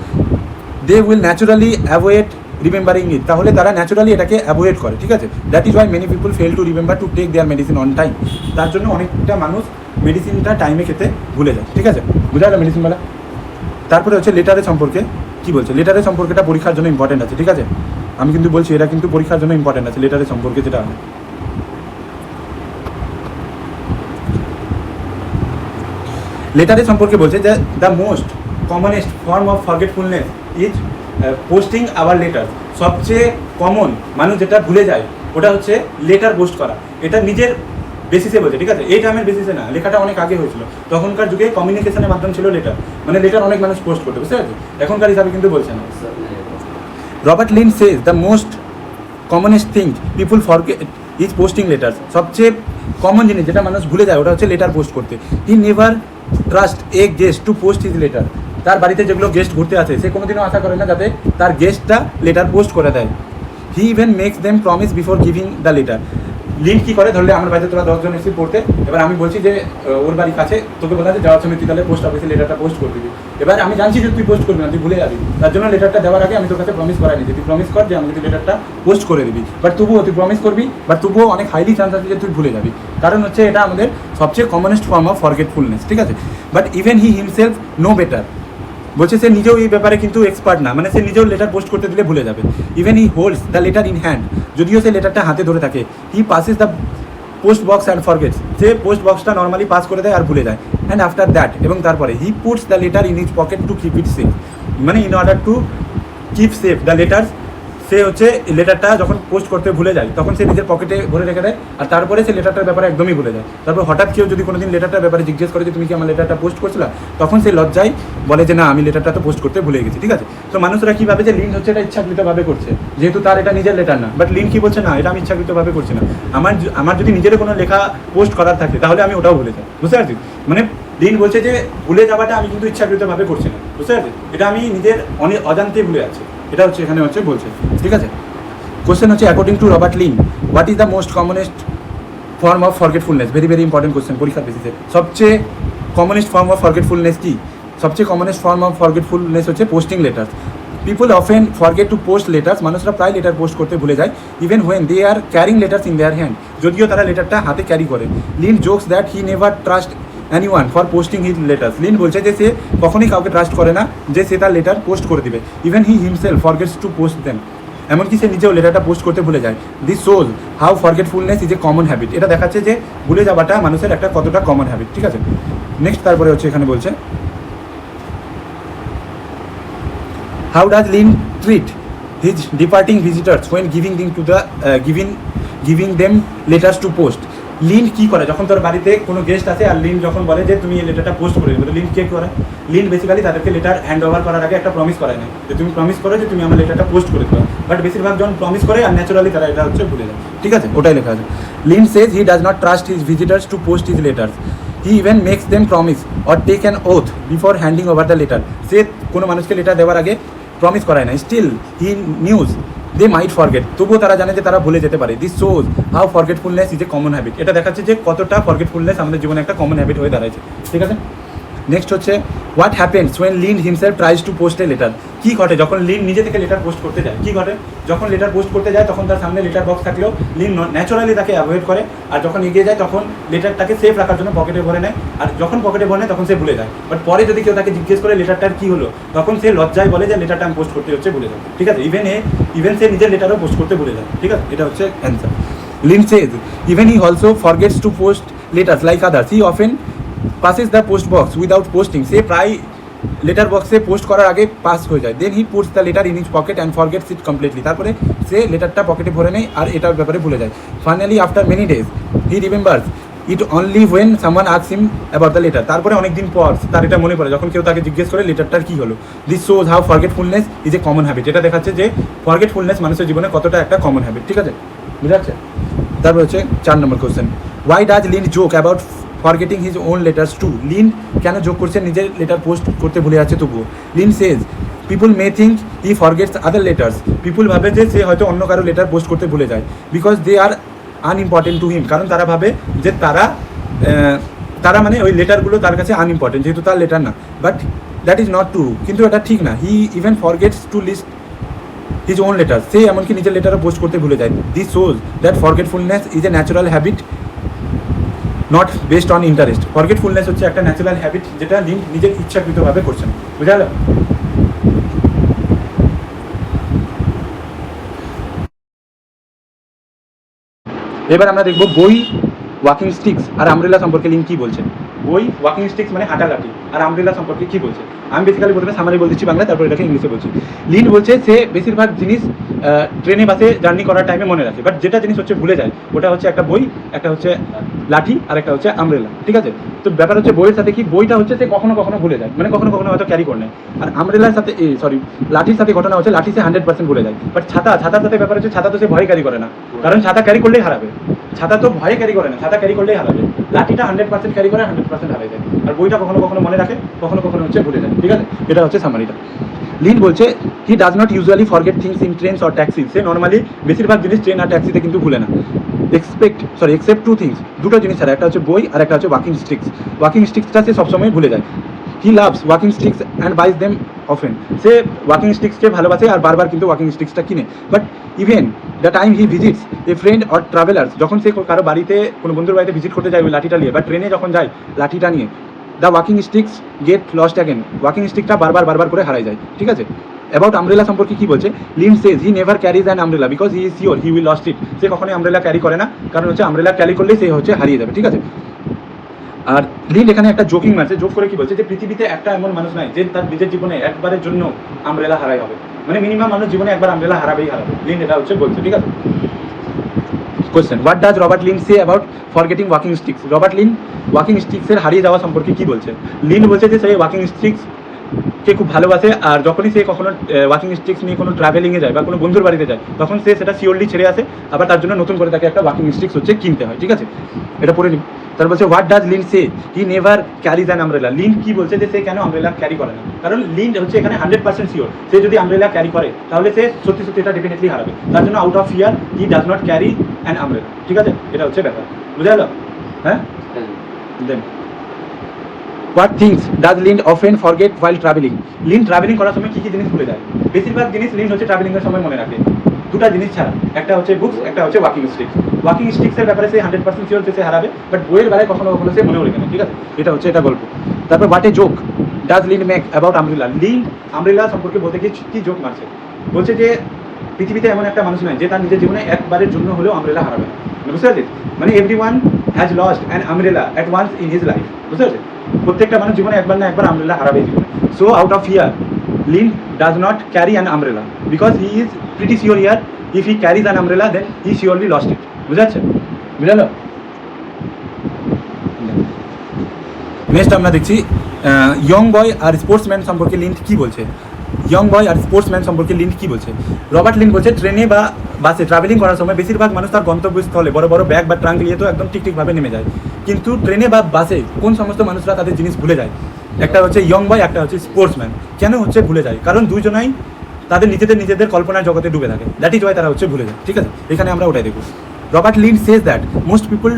they will naturally avoid remembering it, তাহলে তারা ন্যাচুরালি এটাকে অ্যাভয়েড করে, ঠিক আছে? That is why many people fail to remember to take their medicine on time, তার জন্য অনেকটা মানুষ মেডিসিনটা টাইমে খেতে ভুলে যায়, ঠিক আছে? বুঝা গেল মেডিসিনওয়ালা? তারপরে হচ্ছে লেটারের সম্পর্কে কী বলছে, লেটারের সম্পর্কেটা পরীক্ষার জন্য ইম্পর্টেন্ট আছে, ঠিক আছে? আমি কিন্তু বলছি এটা কিন্তু পরীক্ষার জন্য ইম্পর্টেন্ট আছে, লেটারের সম্পর্কে যেটা আছে। লেটারের সম্পর্কে বলছে যে the most commonest form of forgetfulness is posting our letter, সবচেয়ে কমন মানুষ যেটা ভুলে যায় ওটা হচ্ছে লেটার পোস্ট করা, এটা নিজের বেসিসে বলছে, ঠিক আছে? এই টাইমের বেসিসে না, লেখাটা অনেক আগে হয়েছিল, তখনকার যুগে কমিউনিকেশনের মাধ্যম ছিল লেটার, মানে লেটার অনেক মানুষ পোস্ট করতে, বুঝতে পারছি? এখনকার হিসাবে কিন্তু বলছে না। Robert Lynd says the most commonest thing people forget is posting letters, সবচেয়ে কমন জিনিস যেটা মানুষ ভুলে যায় ওটা হচ্ছে লেটার পোস্ট করতে। হি never trust a guest two post his letter, তার বাড়িতে যেগুলো গেস্ট ঘুরতে আসে সে কোনোদিনও আশা করে না যাতে তার গেস্টটা লেটার পোস্ট করে দেয়। He even makes them promise before giving the letter, Lynd কী করে, ধরলে আমার বাড়িতে তোরা 10 জন এসে পড়তে, এবার আমি বলছি যে ওর বাড়ির কাছে তোকে বলা যাওয়ার সময় তুই তাহলে পোস্ট অফিসে লেটারটা পোস্ট করে দিবি, এবার আমি জানছি যে তুই পোস্ট করবি না, তুই ভুলে যাবি, তার জন্য লেটারটা দেওয়ার আগে আমি তোর কাছে প্রমিস করাই নিচ্ছি, তুই প্রমিস কর যে আমি তুই লেটারটা পোস্ট করে দিবি, বাট তবুও তুই প্রমিস করবি, বাট তবুও অনেক হাইলি চান্স আছে যে তুই ভুলে যাবি, কারণ হচ্ছে এটা আমাদের সবচেয়ে কমনেস্ট ফর্ম অফ ফরগেটফুলনেস, ঠিক আছে? But even he himself know better, বলছে সে নিজেও এই ব্যাপারে কিন্তু এক্সপার্ট না, মানে সে নিজেও লেটার পোস্ট করতে দিলে ভুলে যাবে। Even he holds the letter in hand, যদিও সে লেটারটা হাতে ধরে থাকে, he passes the post box and forgets, সে পোস্ট বক্সটা নর্মালি পাস করে দেয় আর ভুলে যায়। অ্যান্ড আফটার দ্যাট, এবং তারপরে he puts the letter in his pocket to keep it safe, মানে in order to keep safe the letters, সে হচ্ছে লেটারটা যখন পোস্ট করতে ভুলে যায় তখন সে নিজের পকেটে ভরে রেখে দেয়, আর তারপরে সে লেটারটার ব্যাপারে একদমই ভুলে যায়। তারপর হঠাৎ কেউ যদি কোনোদিন লেটারটার ব্যাপারে জিজ্ঞেস করে যে তুমি কি আমার লেটারটা পোস্ট করছিলা, তখন সে লজ্জায় বলে যে না আমি লেটারটা তো পোস্ট করতে ভুলে গেছি, ঠিক আছে? তো মানুষরা কী ভাবে যে লিন হচ্ছে এটা ইচ্ছাকৃতভাবে করছে, যেহেতু তার এটা নিজের লেটার না, বাট লিন কী বলছে না এটা আমি ইচ্ছাকৃতভাবে করছি না, আমার যদি নিজের কোনো লেখা পোস্ট করার থাকে তাহলে আমি ওটাও ভুলে যাই, বুঝতে পারছি? মানে লিন বলছে যে ভুলে যাওয়াটা আমি কিন্তু ইচ্ছাকৃতভাবে করছি না, বুঝতে পারছি? এটা আমি নিজের অজান্তে ভুলে যাচ্ছি, এটা হচ্ছে এখানে হচ্ছে বলছে, ঠিক আছে? কোশ্চেন হচ্ছে according to Robert Lynd what is the most commonest form of forgetfulness, very very important question পরীক্ষার বেসিসে। সবচেয়ে কমনেস্ট ফর্ম অফ ফরগেটফুলনেস কি? সবচেয়ে কমনেস্ট ফর্ম অফ ফরগেটফুলনেস হচ্ছে posting letter, people often forget to post letters, মানুষরা প্রায় letter post করতে ভুলে যায়, even when they are carrying letters in their hand, যদিও তারা লেটারটা হাতে ক্যারি করে। Lynd jokes that he never trust anyone for posting his letters, Lynd বলছে যে সে কখনোই কাউকে ট্রাস্ট করে না যে সে তার লেটার পোস্ট করে দিবে, even he himself forgets to post them, এমনকি সে নিজেও লেটারটা পোস্ট করতে ভুলে যায়। This shows how forgetfulness is a common habit, এটা দেখাচ্ছে যে ভুলে যাওয়াটা মানুষের একটা কতটা কমন হ্যাবিট, ঠিক আছে। নেক্সট তারপরে হচ্ছে এখানে বলছে how does Lynd treat his departing visitors when giving them letters to post, Lynd কী করে যখন তোর বাড়িতে কোনো গেস্ট আসে আর লিন যখন বলে যে তুমি এই লেটারটা পোস্ট করে দেবে, তো লিন কে করে, লিন বেসিক্যালি তাদেরকে লেটার হ্যান্ড ওভার করার আগে একটা প্রমিস করায় না যে তুমি প্রমিস করো যে তুমি আমার লেটারটা পোস্ট করে দেবে, বাট বেশিরভাগ যখন প্রমিস করে আর ন্যাচারালি তারা এটা হচ্ছে ভুলে যায়, ঠিক আছে, ওটাই লেখা আছে। Lynd says he does not trust his visitors to post his letters, he even makes them promise or take an oath before handing over the letter, সে কোনো মানুষকে লেটার দেওয়ার আগে প্রমিস করায় না, still he knows they might forget, তবুও তারা জানে যে তারা ভুলে যেতে পারে। This shows how forgetfulness is a common habit, এটা দেখাচ্ছে যে কতটা ফরগেটফুলনেস আমাদের জীবনে একটা কমন হ্যাবিট হয়ে দাঁড়াচ্ছে, ঠিক আছে। নেক্সট হচ্ছে what happens when Lynd himself tries to post a letter, কী ঘটে যখন লিন নিজে থেকে লেটার পোস্ট করতে যায়, কী ঘটে যখন লেটার পোস্ট করতে যায় তখন তার সামনে লেটার বক্স থাকলেও লিন ন্যাচারালি তাকে অ্যাভয়েড করে, আর যখন এগিয়ে যায় তখন লেটারটাকে সেফ রাখার জন্য পকেটে ভরে নেয়, আর যখন পকেটে ভরে নেয় তখন সে ভুলে যায়, বাট পরে যদি কেউ তাকে জিজ্ঞেস করে লেটারটার কী হলো তখন সে লজ্জায় বলে যে লেটারটা আমি পোস্ট করতে হচ্ছে ভুলে যায়, ঠিক আছে, ইভেন সে নিজের লেটারও পোস্ট করতে ভুলে যায়, ঠিক আছে, এটা হচ্ছে answer. Lynd says even he also forgets to post letters like others, he often passes the post box without posting, সে প্রায় লেটার বক্সে পোস্ট করার আগে পাস হয়ে যায়, then he puts the letter in his pocket and forgets it completely, তারপরে সে লেটারটা পকেটে ভরে নেয় আর এটার ব্যাপারে ভুলে যায়। Finally after many days he remembers it only when someone asks him about the letter, তারপরে অনেকদিন পর তার এটা মনে পড়ে যখন কেউ তাকে জিজ্ঞেস করে লেটারটার কী হলো। This shows how forgetfulness is a common habit, এটা দেখাচ্ছে যে ফরগেটফুলনেস মানুষের জীবনে কতটা একটা কমন হ্যাবিট, ঠিক আছে, বুঝা যাচ্ছে। তারপর হচ্ছে 4 নম্বর question, why does Lynd joke about forgetting his own letters too, Lynd কেন যোগ করছে নিজের লেটার পোস্ট করতে ভুলে যাচ্ছে তবুও। Lynd says people may think he forgets other letters, people ভাবে যে সে হয়তো অন্য কারো লেটার পোস্ট করতে ভুলে যায়, because they are unimportant to him, কারণ তারা ভাবে যে তারা মানে ওই লেটারগুলো তার কাছে আনইম্পর্টেন্ট যেহেতু তার লেটার না, but that is not true, কিন্তু এটা ঠিক না। He even forgets to list his own letter, সে এমনকি নিজের লেটারও পোস্ট করতে ভুলে যায়। This shows that forgetfulness is a natural habit not based on interest, forgetfulness হচ্ছে একটা ন্যাচারাল হ্যাবিট যেটা লিন নিজের ইচ্ছাকৃতভাবে করছেন, বুঝা গেল। এবার আমরা দেখব বই, ওয়াকিং স্টিক্স আর আমব্রেলা সম্পর্কে লিন কী বলছে। বই, ওয়াকিং স্টিক্স মানে হাঁটা লাঠি, আর আমব্রেলা সম্পর্কে কী বলছে। আমি বেসিক্যালি প্রথমে সামারি বলতেছি বাংলা, তারপর এটাকে ইংলিশে বলছি। লিন বলছে সে বেশিরভাগ জিনিস ট্রেনে বাসে জার্নি করার টাইমে মনে রাখে, বাট যেটা জিনিস হচ্ছে ভুলে যায় ওটা হচ্ছে একটা বই, একটা হচ্ছে লাঠি আর একটা হচ্ছে আমব্রেলা, ঠিক আছে। তো ব্যাপার হচ্ছে বইয়ের সাথে কি, বইটা হচ্ছে সে কখনো কখনো ভুলে যায়, মানে কখনো কখনো হয়তো ক্যারি করে নেয়, আর আমব্রেলার সাথে লাঠির সাথে ঘটনা হচ্ছে লাঠি সে 100% ভুলে যায়, বাট ছাতার সাথে ব্যাপার হচ্ছে ছাতা তো সে ভয় ক্যারি করে না, কারণ ছাতা ক্যারি করলেই হারাবে, ছাতা তো ভয়ে ক্যারি করে না, ছাতা ক্যারি করলেই হারাবে, লাঠিটা 100% ক্যারি করে 100% হারিয়ে যায়, আর বইটা কখনো কখনো মনে রাখে, কখনো কখনো হচ্ছে ভুলে যায়, ঠিক আছে, এটা হচ্ছে সামারিটা। লিন বলছে হি does not usually forget things in trains or taxi, say normally বেশিরভাগ জিনিস ট্রেন আর ট্যাক্সিতে কিন্তু ভুলে না, এক্সেপ্ট 2 থিংস, দুটো জিনিস ছাড়া, একটা হচ্ছে বই আর একটা হচ্ছে ওয়াকিং স্টিক্স। ওয়াকিং স্টিক্সটা সে সবসময় ভুলে যায়। He loves walking sticks and buys them often, সে ওয়াকিং স্টিক্সকে ভালোবাসে আর বারবার কিন্তু ওয়াকিং স্টিক্সটা কিনে, but even the time he visits a friend or travellers, যখন সে কারো বাড়িতে কোনো বন্ধুর বাড়িতে ভিজিট করতে যায় ওই লাঠিটা নিয়ে, বা ট্রেনে যখন যায় লাঠিটা নিয়ে, the walking sticks get lost again, walking স্টিকটা বারবার করে হারাই যায়, ঠিক আছে। অ্যাবাউট আমব্রেলা সম্পর্কে কী বলছে, Lynd says he never carries an umbrella because he is sure he will lost it, সে কখনোই আমব্রেলা ক্যারি করে না, কারণ হচ্ছে আমব্রেলা ক্যারি করলেই সে হচ্ছে হারিয়ে যাবে, ঠিক আছে। আর লিন এখানে একটা জোকিং মারছে, জোক করে কি বলছে যে পৃথিবীতে একটা এমন মানুষ নাই যে তার নিজের জীবনে একবারের জন্য আমব্রেলা হারাই হবে, মানে মিনিমাম মানুষ জীবনে একবার আমব্রেলা হারাবে, লিন এটা হচ্ছে বলছে, ঠিক আছে। Question, what does Robert Lynd say about forgetting walking sticks, Robert Lynd walking স্টিক্সের হারিয়ে যাওয়া সম্পর্কে কী বলছে। লিন বলছে যে সেই ওয়াকিং স্টিক্স কে খুব ভালোবাসে, আর যখনই সে কখনো ওয়াকিং স্টিক্স নিয়ে কোনো ট্রাভেলিংয়ে যায় বা কোনো বন্ধুর বাড়িতে যায় তখন সে সেটা শিওরলি ছেড়ে আসে, আবার তার জন্য নতুন করে তাকে একটা ওয়াকিং স্টিক্স হচ্ছে কিনতে হয়, ঠিক আছে, এটা পড়ে নিন। তার বলছে what does Lynd say he never carries an umbrella, Lynd কী বলছে যে সে কেন আমব্রেলা ক্যারি করে না, কারণ লিন হচ্ছে এখানে 100% শিওর সে যদি আমব্রেলা ক্যারি করে তাহলে সে সত্যি এটা ডেফিনেটলি হারাবে, তার জন্য out of fear he does not carry an umbrella, ঠিক আছে, এটা হচ্ছে ব্যাপার, বুঝা গেল। হ্যাঁ then what things does Lynd often forget while travelling? Lynd travelling করার সময় কী কী জিনিস ভুলে যায়? বেশিরভাগ জিনিস লিন্ড হচ্ছে ট্রাভেলিংয়ের সময় মনে রাখে, দুটা জিনিস ছাড়া, একটা হচ্ছে বুকস, একটা হচ্ছে ওয়াকিং স্টিক্স। ওয়াকিং স্টিক্সের ব্যাপারে সে 100% শিওর যে সে হারাবে, বাট বইয়ের বেলায় কখনো কখনো সে মনেও রেখে নেয়, ঠিক আছে? এটা গল্প। তারপর what a joke does leaned make about umbrella? Leaned umbrella সম্পর্কে বলতে গিয়ে কী জোক মারছে, বলছে যে পৃথিবীতে এমন একটা মানুষ নয় যে তার নিজের জীবনে একবারের জন্য হলেও আমব্রেলা হারাবে, বুঝতে পারছিস? মানে everyone has lost an umbrella at once in his life, বুঝতে পারছিস? প্রত্যেকটা মানুষ জীবনে একবার না একবার আমব্রেলা হারাবেই জীবনে। So out of here Lynd does not carry an umbrella because he is pretty sure here if he carries an umbrella then he surely lost it, বুঝতে পারছে? বুঝালো? নেক্সট আমরা দেখছি ইয়ং বয় আর স্পোর্টসম্যান সম্পর্কে Lynd কী বলছে। Young boy আর স্পোর্টসম্যান সম্পর্কে লিন্ড কী বলছে? রবার্ট লিন্ড বলছে ট্রেনে বা বাসে ট্রাভেলিং করার সময় বেশিরভাগ মানুষ তার গন্তব্যস্থলে বড় বড় ব্যাগ বা ট্রাঙ্ক নিয়ে তো একদম ঠিকভাবে নেমে যায়, কিন্তু ট্রেনে বা বাসে কোন সমস্ত মানুষরা তাদের জিনিস ভুলে যায়? একটা হচ্ছে ইয়ং বয়, একটা হচ্ছে স্পোর্টসম্যান। কেন হচ্ছে ভুলে যায়? কারণ দুজনাই তাদের নিজেদের কল্পনার জগতে ডুবে থাকে, দ্যাট ইজ ওয়াই তারা হচ্ছে ভুলে যায়, ঠিক আছে? এখানে আমরা ওটাই দেখব। Robert Lynd says that most people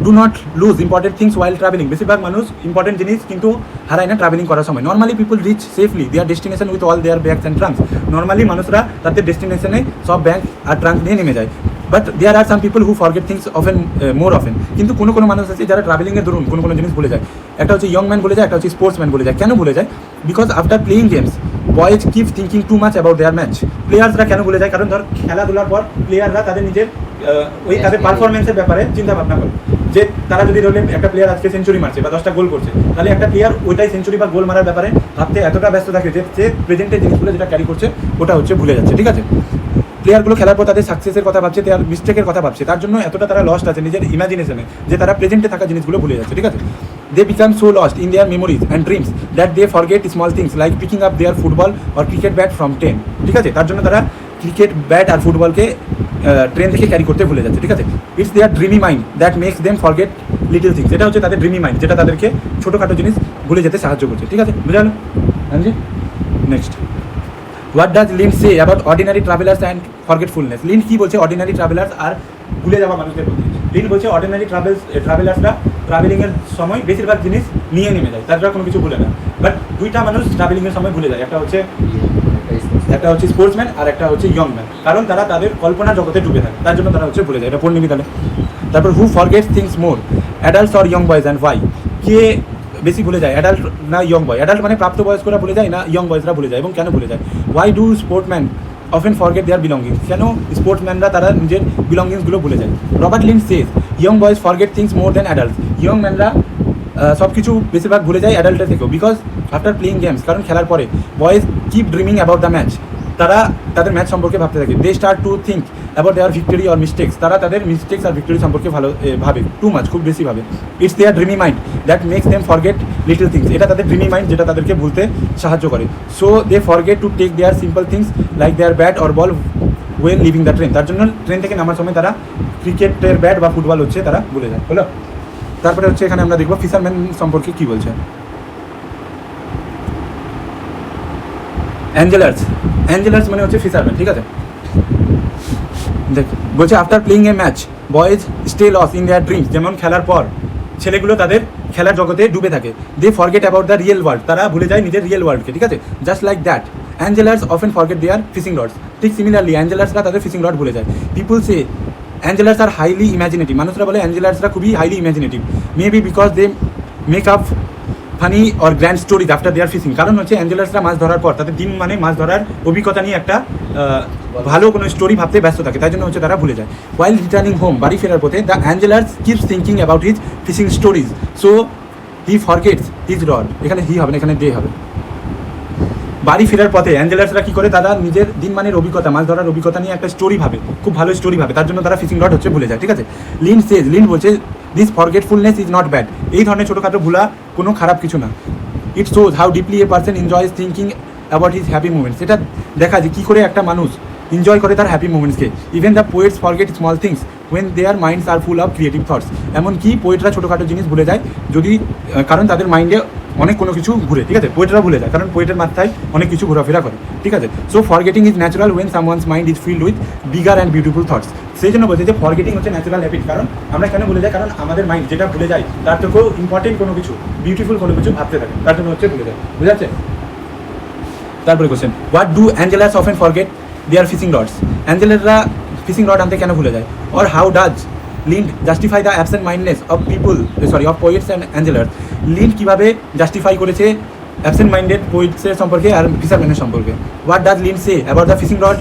do not lose important things while travelling. বেশিরভাগ মানুষ ইম্পর্টেন্ট জিনিস কিন্তু হারায় না ট্রাভেলিং করার সময়। Normally people reach safely their destination with all their bags and trunks. Normally মানুষরা তাদের ডেস্টিনেশনে সব ব্যাগ আর ট্রাঙ্ক নিয়ে নেমে যায়, but there are some people who forget things often more often. কিন্তু কোনো মানুষ আছে যারা ট্রাভেলিংয়ের দরুন কোনো জিনিস ভুলে যায়। একটা হচ্ছে ইয়ং ম্যান ভুলে যায়, একটা হচ্ছে স্পোর্টসম্যান ভুলে যায়। কেন ভুলে যায়? Because after playing games boys keep thinking too much about their match. প্লেয়ার্সরা কেন ভুলে যায়? কারণ ধর খেলাধুলার পর প্লেয়াররা তাদের নিজের তাদের পারফরমেন্সের ব্যাপারে চিন্তা ভাবনা করে, যে তারা যদি ধরলেন একটা প্লেয়ার আজকে সেঞ্চুরি মারছে বা 10টা গোল করছে, তাহলে একটা প্লেয়ার ওইটাই সেঞ্চুরি বা গোল মারার ব্যাপারে ভাবতে এতটা ব্যস্ত থাকে যে প্রেজেন্টের জিনিসগুলো যেটা ক্যারি করছে ওটা হচ্ছে ভুলে যাচ্ছে, ঠিক আছে? প্লেয়ারগুলো খেলার পর তাদের সাকসেসের কথা ভাবছে, তার মিস্টেকের কথা ভাবছে, তার জন্য এতটা তারা লস্ট আছে নিজের ইমাজিনেশনে যে তারা প্রেজেন্টে থাকা জিনিসগুলো ভুলে যাচ্ছে, ঠিক আছে? They become so lost in their memories and dreams that they forget small things like picking up their football or cricket bat from train, ঠিক আছে? তার জন্য তারা ক্রিকেট ব্যাট আর ফুটবলকে ট্রেন থেকে ক্যারি করতে ভুলে যাচ্ছে, ঠিক আছে? It's their dreamy mind that makes them forget little things. এটা হচ্ছে তাদের ড্রিমি মাইন্ড, যেটা তাদেরকে ছোটোখাটো জিনিস ভুলে যেতে সাহায্য করছে, ঠিক আছে? বুঝালো? হ্যাঁ জি। Next, what does Lynd say about ordinary travellers and forgetfulness? Lynd কী বলছে অর্ডিনারি ট্রাভেলার্স আর ভুলে যাওয়া মানুষদের প্রতি? লিন্ড বলছে অর্ডিনারি ট্রাভেলার্সরা ট্রাভেলিংয়ের সময় বেশিরভাগ জিনিস নিয়ে নেমে যায়, তারা কোনো কিছু ভুলে না। বাট দুইটা মানুষ ট্রাভেলিংয়ের সময় ভুলে যায়, একটা হচ্ছে স্পোর্টসম্যান আর একটা হচ্ছে ইয়ং ম্যান। কারণ তারা তাদের কল্পনার জগতে ডুবে থাকে, তার জন্য তারা হচ্ছে ভুলে যায়। এটা পড়ে নিবি তাহলে। তারপর who forgets things more, adults or young boys and why? কে বেশি ভুলে যায়, অ্যাডাল্ট না ইয়ং বয়? অ্যাডাল্ট মানে প্রাপ্তবয়স্করা ভুলে যায়, না ইয়ং বয়েজরা ভুলে যায়, এবং কেন ভুলে যায়? Why do sportsman often forget their belongings? কেন স্পোর্টসম্যানরা তারা নিজের বিলঙ্গিংসগুলো ভুলে যায়? Robert Lynd says young boys forget things more than adults. Young ম্যানরা সব কিছু বেশিরভাগ ভুলে যায় অ্যাডাল্টের থেকেও, বিকজ আফটার প্লেইং গেমস, কারণ খেলার পরে boys keep dreaming about the match. তারা তাদের ম্যাচ সম্পর্কে ভাবতে থাকে। They start to think about their victory or mistakes. তারা তাদের মিস্টেক্স আর ভিক্টরি সম্পর্কে ভালো ভাবে, টু মাচ, খুব বেশি ভাবে। It's their dreamy mind that makes them forget little things. এটা তাদের ড্রিমি মাইন্ড, যেটা তাদেরকে ভুলতে সাহায্য করে। So they forget to take their simple things like their bat or ball when leaving the train. তার জন্য ট্রেন থেকে নামার সময় তারা ক্রিকেটের ব্যাট বা ফুটবল হচ্ছে তারা ভুলে যায়, হলো? তারপরে হচ্ছে এখানে আমরা দেখবো ফিশারম্যান সম্পর্কে কী বলছে। অ্যাঞ্জেলার্স মানে হচ্ছে ফিশারম্যান, ঠিক আছে? দেখ বলছে after playing a match boys stay loss in their dreams. যেমন খেলার পর ছেলেগুলো তাদের খেলার জগতে ডুবে থাকে। They forget about the real world. তারা ভুলে যায় নিজের রিয়েল ওয়ার্ল্ডকে, ঠিক আছে? Just like that anglers often forget their fishing rods. ঠিক সিমিলারলি অ্যাঞ্জেলার্সরা তাদের ফিশিং রড ভুলে যায়। People say anglers are highly imaginative. মানুষরা বলে অ্যাঞ্জেলার্সরা খুবই highly imaginative, maybe because they make up funny or grand stories after their fishing. কারণ হচ্ছে অ্যাঞ্জেলার্সরা মাছ ধরার পর তাদের দিন মানে মাছ ধরার অভিজ্ঞতা নিয়ে একটা ভালো কোনো স্টোরি ভাবতে ব্যস্ত থাকে, তাই জন্য হচ্ছে তারা ভুলে যায়। ওয়াইল রিটার্নিং হোম, বাড়ি ফেরার পথে, the anglers keeps thinking about his fishing stories, so he forgets his rod. এখানে হি হবে না, এখানে ডে হবে। বাড়ি ফেরার পথে অ্যাঞ্জেলার্সরা কী করে, তারা নিজের দিনমানের অভিজ্ঞতা, মাছ ধরার অভিজ্ঞতা নিয়ে একটা স্টোরি ভাবে, খুব ভালো স্টোরি ভাবে, তার জন্য তারা ফিশিং রড হচ্ছে ভুলে যায়, ঠিক আছে? লিন্ড বলছে this forgetfulness is not bad. এই ধরনের ছোটোখাটো ভুলা কোনো খারাপ কিছু না। It shows how deeply a person enjoys thinking about his happy moments. এটা দেখা যায় কী করে একটা মানুষ এনজয় করে তার হ্যাপি মুমেন্টসকে। Even the poets forget small things when their minds are full of creative thoughts. এমনকি পোয়েটরা ছোটোখাটো জিনিস ভুলে যায় যদি, কারণ তাদের মাইন্ডে অনেক কোনো কিছু ঘুরে, ঠিক আছে। পোয়েটরা ভুলে যায়, কারণ পোয়েটের মাথায় অনেক কিছু ঘোরাফেরা করে, ঠিক আছে। So forgetting is natural when someone's mind is filled with bigger and beautiful thoughts. সেই জন্য বলছে যে ফরগেটিং হচ্ছে ন্যাচারাল হ্যাবিট। কারণ আমরা কেন ভুলে যাই? কারণ আমাদের মাইন্ড যেটা ভুলে যায় তার থেকেও ইম্পর্টেন্ট কোনো কিছু, বিউটিফুল কোনো কিছু ভাবতে থাকে, তার জন্য হচ্ছে ভুলে যায়, বুঝা যাচ্ছে। তারপরে question, what do anglers often forget their fishing rods? অ্যাঞ্জেলাররা ফিশিং রড আনতে কেন ভুলে যায়? Or how does Lynd justify the absent mindness of of poets and angler? Lynd কীভাবে জাস্টিফাই করেছে অ্যাবসেন্ট মাইন্ডেড পোয়েটসের সম্পর্কে আর ফিশারম্যানের সম্পর্কে? What does Lynd say about the fishing rod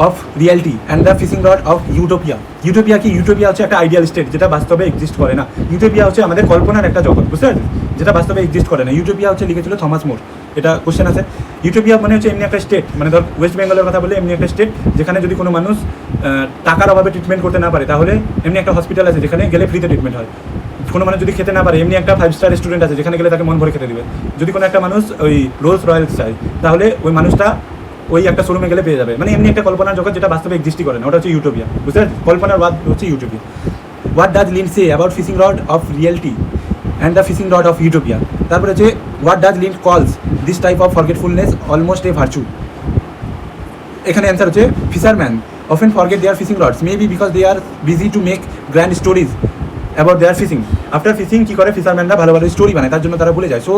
of reality and the fishing rod of utopia? Utopia কি? Utopia হচ্ছে একটা আইডিয়াল স্টেট যেটা বাস্তবে এক্সিস্ট করে না। ইউটোপিয়া হচ্ছে আমাদের কল্পনার একটা জগৎ, বুঝতে পারছেন, যেটা বাস্তবে এক্সিস্ট করে না। ইউটোপিয়া হচ্ছে লিখেছিল থমাস মোর। এটা কোশ্চেন আছে। ইউটোপিয়া মানে হচ্ছে এমনি একটা স্টেট, মানে ধর ওয়েস্ট বেঙ্গলের কথা বলে এমনি একটা স্টেট যেখানে যদি কোনো মানুষ টাকার অভাবে ট্রিটমেন্ট করতে না পারে তাহলে এমনি একটা হসপিটাল আছে যেখানে গেলে ফ্রিতে ট্রিটমেন্ট হয়। কোনো মানুষ যদি খেতে না পারে এমনি একটা 5 স্টার রেস্টুরেন্ট আছে যেখানে গেলে তাকে মন ভরে খেতে দিবে। যদি কোনো একটা মানুষ ওই রোলস রয়েলস চায় তাহলে ওই মানুষটা ওই একটা শোরুমে গেলে পেয়ে যাবে। মানে এমনি একটা কল্পনার জগৎ যেটা বাস্তবে এক্সিস্টই করে না, ওটা হচ্ছে ইউটোপিয়া, বুঝতে পারছেন। কল্পনার বাদ হচ্ছে utopia. What does Lynd say about fishing rod of reality and the fishing rod of utopia? তারপরে হচ্ছে what does Lynd calls this type of forgetfulness almost a virtue? এখানে অ্যান্সার হচ্ছে fisherman often forget their fishing rods maybe because they are busy to make grand stories about their fishing. After fishing কী করে ফিশারম্যানরা ভালো ভালো story বানায়, তার জন্য তারা ভুলে যায়। সো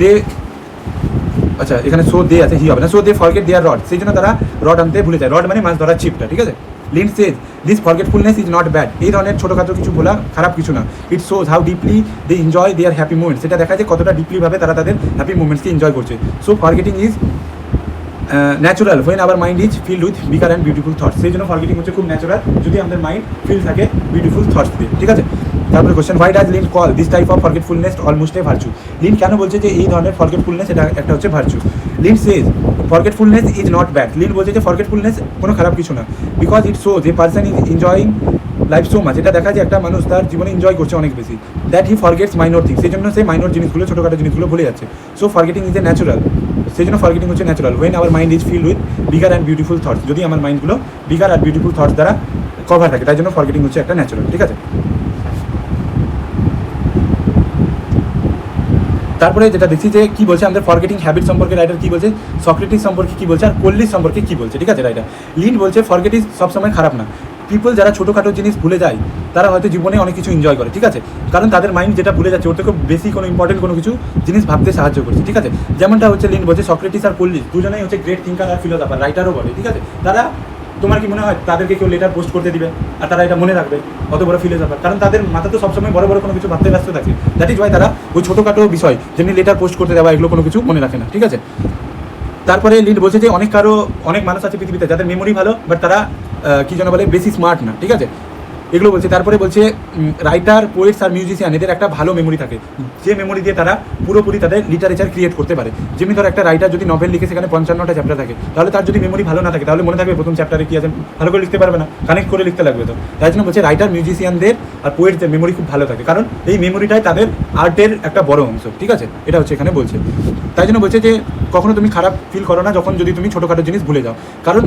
দে, আচ্ছা এখানে সো দে আছে, হি হবে না। So they forget their rod, সেই জন্য তারা রড আনতে ভুলে যায়। রড মানে মাছ ধরার ছিপটা, ঠিক আছে। Lynd says this forgetfulness is not bad. এই ধরনের ছোটোখাটো কিছু বলা খারাপ কিছু না। It shows how deeply they enjoy their happy moments. সেটা দেখা যায় কতটা ডিপলিভাবে তারা তাদের হ্যাপি মুমেন্টসকে এনজয় করছে। So forgetting is natural when our mind is filled with bigger and beautiful thoughts. সেই জন্য ফরগেটিং হচ্ছে খুব ন্যাচুরাল যদি আমাদের মাইন্ড ফিল থাকে বিউটিফুল থটস দিয়ে, ঠিক আছে। তারপরে question, why does leaned call this type of forgetfulness almost a virtue? Leaned কেন বলছে যে এই ধরনের ফরগেটফুলনেস এটা একটা হচ্ছে virtue? Leaned Sage forgetfulness is not bad. Leaned বলছে যে ফরগেটফুলনেস কোনো খারাপ কিছু না, because it shows a person is enjoying life so much. এটা দেখা যায় একটা মানুষ তার জীবনে এনজয় করছে অনেক বেশি। That he forgets minor things, সেই জন্য সেই মাইনর জিনিসগুলো, ছোটোখাটো জিনিসগুলো ভুলে যাচ্ছে। So forgetting is a natural, সেই জন্য ফরগেটিং হচ্ছে natural when our mind is filled with bigger and beautiful thoughts. যদি আমার মাইন্ডগুলো বিগার আর বিউটিফুল থটস দ্বারা কভার থাকে, তাই জন্য ফরগেটিং হচ্ছে একটা ন্যাচুরাল, ঠিক আছে। তারপরে যেটা দেখছি যে কী বলছে আমাদের ফরগেটিং হ্যাবিট সম্পর্কে রাইটার কী বলছে, সক্রেটিস সম্পর্কে কী বলছে, আর কোল্লিস সম্পর্কে কী বলছে, ঠিক আছে রাইটার। লিন্ড বলছে ফরগেটিস সবসময় খারাপ না। পিপল যারা ছোটোখাটো জিনিস ভুলে যায় তারা হয়তো জীবনে অনেক কিছু এনজয় করে, ঠিক আছে, কারণ তাদের মাইন্ড যেটা ভুলে যাচ্ছে ওর থেকে বেশি কোনো ইম্পর্টেন্ট কোনো কিছু জিনিস ভাবতে সাহায্য করছে, ঠিক আছে। যেমনটা হচ্ছে লিন্ড বলছে সক্রেটিস আর কোল্লিস দুজনেই হচ্ছে গ্রেট থিঙ্কার আর ফিলোসফার, রাইটারও বলে, ঠিক আছে। তারা, তোমার কি মনে হয় তাদেরকে কেউ লেটার পোস্ট করতে দিবে আর তারা এটা মনে রাখবে অত বড় ফিলোসফার? কারণ তাদের মাথা তো সবসময় বড় বড় কোনো কিছু ভাবতে ব্যস্ত থাকে। দ্যাট ইজ ওয়াই তারা ওই ছোটোখাটো বিষয় যেমনি লেটার পোস্ট করতে দেওয়া এগুলো কোনো কিছু মনে রাখে না, ঠিক আছে। তারপরে লিন্ড বলছে যে অনেক মানুষ আছে পৃথিবীতে যাদের মেমোরি ভালো বাট তারা কী যেন বলে বেশি স্মার্ট না, ঠিক আছে, এগুলো বলছে। তারপরে বলছে রাইটার, পোয়েটস আর মিউজিশিয়ান এদের একটা ভালো মেমোরি থাকে, যে মেমোরি দিয়ে তারা পুরোপুরি তাদের লিটারেচার ক্রিয়েট করতে পারে। যেমনি ধর একটা রাইটার যদি নভেল লিখে সেখানে 55টা চ্যাপ্টার থাকে, তাহলে তার যদি মেমোরি ভালো না থাকে তাহলে মনে থাকবে প্রথম চ্যাপ্টারে কী আছে, ভালো করে লিখতে পারবে না, কানেক্ট করে লিখতে লাগবে। তো তাই জন্য বলছে রাইটার, মিউজিশিয়ানদের আর পোয়েটসদের মেমোরি খুব ভালো থাকে, কারণ এই মেমোরিটাই তাদের আর্টের একটা বড় অংশ, ঠিক আছে, এটা হচ্ছে এখানে বলছে। তাই জন্য বলছে যে কখনো তুমি খারাপ ফিল করো না যখন যদি তুমি ছোটোখাটো জিনিস ভুলে যাও, কারণ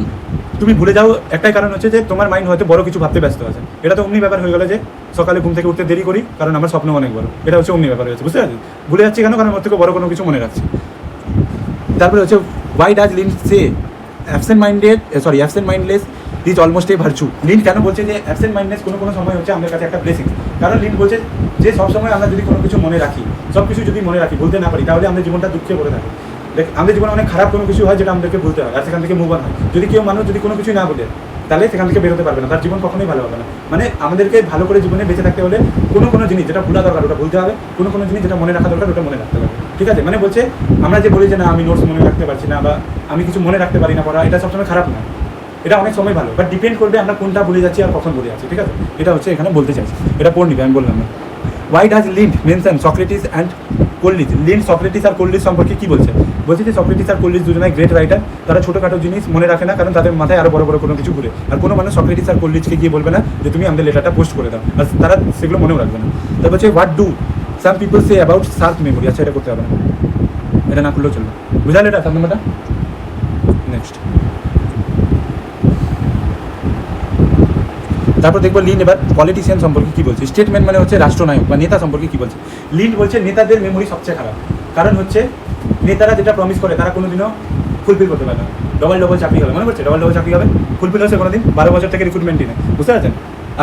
তুমি ভুলে যাও একটাই কারণ হচ্ছে যে তোমার মাইন্ড হয়তো বড় কিছু ভাবতে ব্যস্ত আছে। এটা তো অমনি ব্যাপার হয়ে গেলো যে সকালে ঘুম থেকে উঠতে দেরি করি কারণ আমার স্বপ্ন অনেক বড়, এটা হচ্ছে অমনি ব্যাপার হয়েছে, বুঝতে পারছি। ভুলে যাচ্ছি কেন? কারণ ওর থেকে বড় কোনো কিছু মনে রাখছি। তারপরে হচ্ছে why does Lynd say absent mindless is almost a virtue? Leaned কেন বলছে যে অ্যাবসেন্ট মাইন্ডনেস কোনো সময় হচ্ছে আমাদের কাছে একটা ব্লেসিং? কারণ লিন্ড বলছে যে সবসময় আমরা যদি কোনো কিছু মনে রাখি, সব কিছু যদি মনে রাখি, বলতে না পারি, তাহলে আমাদের জীবনটা দুঃখে পড়ে থাকে। আমাদের জীবনে অনেক খারাপ কোনো কিছু হয় যেটা আমাদেরকে ভুলতে হয় আর সেখান থেকে মুভ অন হয়। যদি কেউ মানুষ যদি কোনো কিছুই না বলে তাহলে সেখান থেকে বেরোতে পারবে না, তার জীবন কখনোই ভালো হবে না। মানে আমাদেরকে ভালো করে জীবনে বেঁচে থাকতে হলে কোনো জিনিস যেটা ভুলা দরকার ওটা ভুলতে হবে, কোনো জিনিস যেটা মনে রাখা দরকার ওটা মনে রাখতে হবে, ঠিক আছে। মানে বলছে আমরা যে বলি যে না আমি নোটস মনে রাখতে পারছি না বা আমি কিছু মনে রাখতে পারি না পড়া, এটা সবসময় খারাপ না, এটা অনেক সময় ভালো, বাট ডিপেন্ড করবে আমরা কোনটা ভুলে যাচ্ছি আর কখন ভুলে যাচ্ছি, ঠিক আছে। এটা হচ্ছে এখানে বলতে চাইছি, এটা পড়ে নিবে, আমি বললাম না। Why does Lynd mention Socrates and Collis? Lynd Socrates আর কোল্লিস সম্পর্কে কী বলছে? বলছে যে সক্রেটিস আর কোল্লিস দুজনেই গ্রেট রাইটার, তারা ছোটোখাটো জিনিস মনে রাখে না কারণ তাদের মাথায় আরও বড় বড় কোনো কিছু ঘুরে। আর কোনো মানুষ সক্রেটিস আর কোল্লিসকে গিয়ে বলবে না যে তুমি আমাদের লেটারটা পোস্ট করে দাও, আর তারা সেগুলো মনেও রাখবে না। তারপর হচ্ছে what do some people say about sharp memory? আচ্ছা এটা করতে হবে না, এটা না করলেও চলবে, বুঝালে এটা 7 নম্বরটা। নেক্সট তারপর দেখবো লিন্ড এবার পলিটিশিয়ান সম্পর্কে কী বলছে। স্টেটমেন্ট মানে হচ্ছে রাষ্ট্রনায়ক বা নেতা সম্পর্কে কী বলছে। লিন্ড বলছে নেতাদের মেমোরি সবচেয়ে খারাপ। কারণ হচ্ছে নেতারা যেটা প্রমিস করে তারা কোনোদিনও ফুলফিল করতে পারে না। ডবল ডবল চাকরি হবে, মনে করছে ডবল ডবল চাকরি হবে, ফুলফিল হচ্ছে কোনোদিন 12 বছর থেকে রিক্রুটমেন্টই নেই, বুঝতে পারছেন?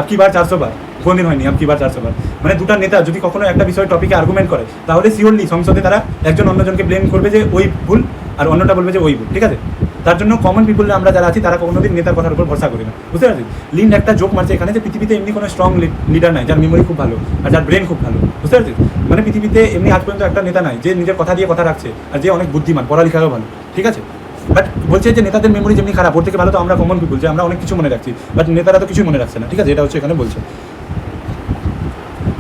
আপকি বার 400 বার, কোনোদিন হয়নি আপকি বার 400 বার। মানে দুটা নেতা যদি কখনো একটা বিষয় টপিকে আর্গুমেন্ট করে তাহলে শিওরলি সংসদে তারা একজন অন্যজনকে ব্লেম করবে যে ওই ভুল আর অন্যটা বলবে যে ওই ভুল, ঠিক আছে? তার জন্য কমন পিপল আমরা যারা আছি তারা কোনোদিন নেতার কথার উপর ভরসা করি না, বুঝতে পারছি? লিন্ড একটা জোক মারছে এখানে যে পৃথিবীতে এমনি কোনো স্ট্রং লিডার নাই যার মেমোরি খুব ভালো আর যার ব্রেন খুব ভালো, বুঝতে পারছি? মানে পৃথিবীতে এমনি আজ পর্যন্ত একটা নেতা নাই যে নিজের কথা দিয়ে কথা রাখছে আর যে অনেক বুদ্ধিমান, পড়ালেখাও ভালো, ঠিক আছে? বাট বলছে যে নেতাদের মেমোরি যেমনি খারাপ, ওর থেকে ভালো তো আমরা কমন পিপল যে আমরা অনেক কিছু মনে রাখছি, বাট নেতারা তো কিছু মনে রাখছে না, ঠিক আছে? এটা হচ্ছে এখানে বলছে।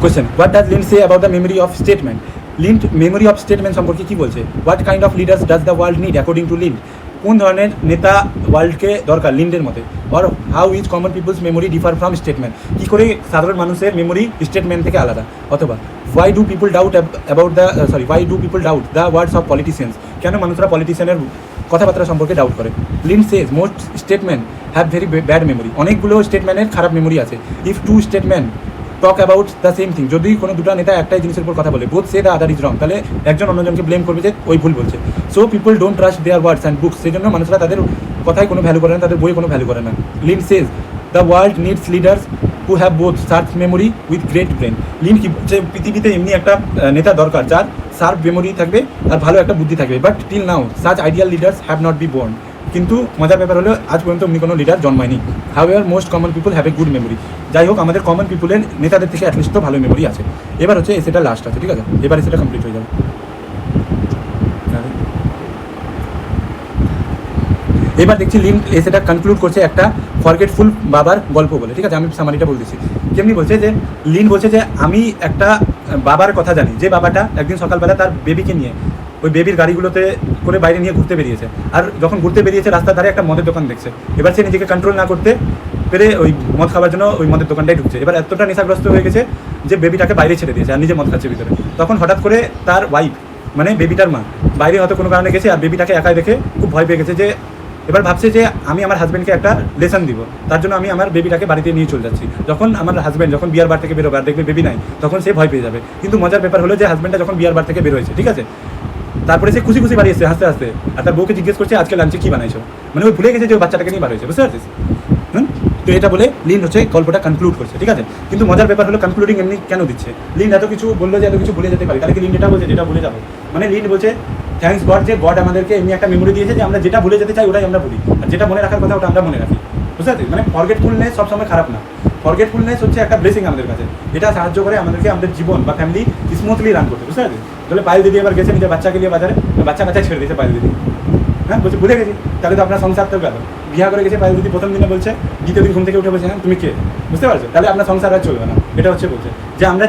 Question, what does Lynd say about the memory of statement? Lynd memory of statement সম্পর্কে কী বলছে? What kind of leaders does the world need according to Lynd? কোন ধরনের নেতা ওয়ার্ল্ডকে দরকার লিন্ডের মতে? Or how is common people's memory differ from statement? কী করে সাধারণ মানুষের মেমোরি স্টেটমেন্ট থেকে আলাদা? অথবা why do people doubt about the why do people doubt the words of politicians? কেন মানুষরা পলিটিশিয়ানের কথাবার্তা সম্পর্কে ডাউট করে? Lynd says most statement have very bad memory. অনেকগুলো স্টেটমেন্টের খারাপ মেমোরি আছে। If two statement talk about the same thing, যদি কোনো দুটো নেতা একটাই জিনিসের উপর কথা বলে, both say the other is wrong, তাহলে একজন অন্যজনকে ব্লেম করবে যে ওই ভুল বলছে। So people don't trust their words and books, সেই জন্য মানুষরা তাদের কথায় কোনো ভ্যালু করে না, তাদের বই কোনো ভ্যালু করে না। Leaned says the world needs leaders who have both sharp memory with great brain. Leaned কি বলছে? পৃথিবীতে এমনি একটা নেতা দরকার যার শার্প মেমোরি থাকবে আর ভালো একটা বুদ্ধি থাকবে। But till now such ideal leaders have not be born. কিন্তু মজার ব্যাপার হলো আজ পর্যন্ত এমনি কোনো লিডার জন্মায়নি। However most common people have a good memory. যাই হোক, আমাদের কমন পিপলের নেতাদের থেকে অ্যাটলিস্ট তো ভালো মেমোরি আছে। এবার হচ্ছে সেটা লাস্ট আছে, ঠিক আছে? এবার সেটা কমপ্লিট হয়ে যাবে। এবার দেখছি লিন্ড এসেটা কনক্লুড করছে একটা ফরগেটফুল বাবার গল্প বলে, ঠিক আছে? আমি সামারিটা বলতেছি। কেমনি বলছে যে লিন্ড বলছে যে আমি একটা বাবার কথা জানি যে বাবাটা একদিন সকালবেলা তার বেবিকে নিয়ে ওই বেবির গাড়িগুলোতে করে বাইরে নিয়ে ঘুরতে বেরিয়েছে। আর যখন ঘুরতে বেরিয়েছে রাস্তার ধারে একটা মদের দোকান দেখছে। এবার সে নিজেকে কন্ট্রোল না করতে পেরে ওই মদ খাওয়ার জন্য ওই মদের দোকানটাই ঢুকছে। এবার এতটা নেশাগ্রস্ত হয়ে গেছে যে বেবিটাকে বাইরে ছেড়ে দিয়েছে আর নিজে মদ খাচ্ছে ভিতরে। তখন হঠাৎ করে তার ওয়াইফ মানে বেবিটার মা বাইরে হয়তো কোনো কারণে গেছে আর বেবিটাকে একাই দেখে খুব ভয় পেয়ে গেছে। যে এবার ভাবছে যে আমি আমার হাজব্যান্ডকে একটা লেসন দিব, তার জন্য আমি আমার বেবিটাকে বাড়িতে নিয়ে চলে যাচ্ছি। যখন আমার হাজব্যান্ড যখন বিয়ার বার থেকে বেরোবে আর দেখবে বেবি নাই, তখন সে ভয় পেয়ে যাবে। কিন্তু মজার ব্যাপার হলো যে হাজব্যান্ডটা যখন বিয়ার বার থেকে বের হয়েছে, ঠিক আছে, তারপরে সে খুশি খুশি বাড়ি এসছে হাসতে হাসতে, আর তার বউকে জিজ্ঞেস করছে আজকে লাঞ্চে কী বানাইছো। মানে ওই ভুলে গেছে যে ওই বাচ্চাটাকে নিয়ে বার হয়েছে, বুঝতে পারছিস? তো এটা বলে লিন্ড হচ্ছে গল্পটা কনক্লুড করছে, ঠিক আছে? কিন্তু মজার ব্যাপার হলো কনক্লুডিং এমনি কেন দিচ্ছে? লিন্ড এত কিছু বললো যে এত কিছু ভুলে যেতে পারি, তাহলে কি লিন্ড এটা বলছে যেটা ভুলে যাবো? মানে লিন্ড বলছে থ্যাঙ্কস গড যে গড আমাদেরকে এমনি একটা মেমোরি দিয়েছে যে আমরা যেটা ভুলে যেতে চাই ওটাই আমরা ভুলি, আর যেটা মনে রাখার কথা ওটা আমরা মনে রাখি, বুঝতে পারছি? মানে ফরগেটফুলনেস সবসময় খারাপ না, ফরগেটফুলনেস হচ্ছে একটা ব্লেসিং আমাদের কাছে। এটা সাহায্য করে আমাদেরকে আমাদের জীবন বা ফ্যামিলি স্মুথলি রান করতে, বুঝতে পারছি? তাহলে পায়েল দিদি এবার গেছে নিজের বাচ্চাকে নিয়ে বাজারে, বাচ্চা কাচ্চা ছেড়ে দিয়েছে পায়েল দিদি, হ্যাঁ বলছে ভুলে গেছি। তাহলে তো আপনার সংসার তো গেল। বিয়া করে গেছে পায়েল দিদি, প্রথম দিনে বলছে, দ্বিতীয় দিন ঘুম থেকে উঠে বলছে হ্যাঁ তুমি কে, বুঝতে পারছো? তাহলে আপনার সংসার আর চলবে না। এটা হচ্ছে বলছে যে আমরা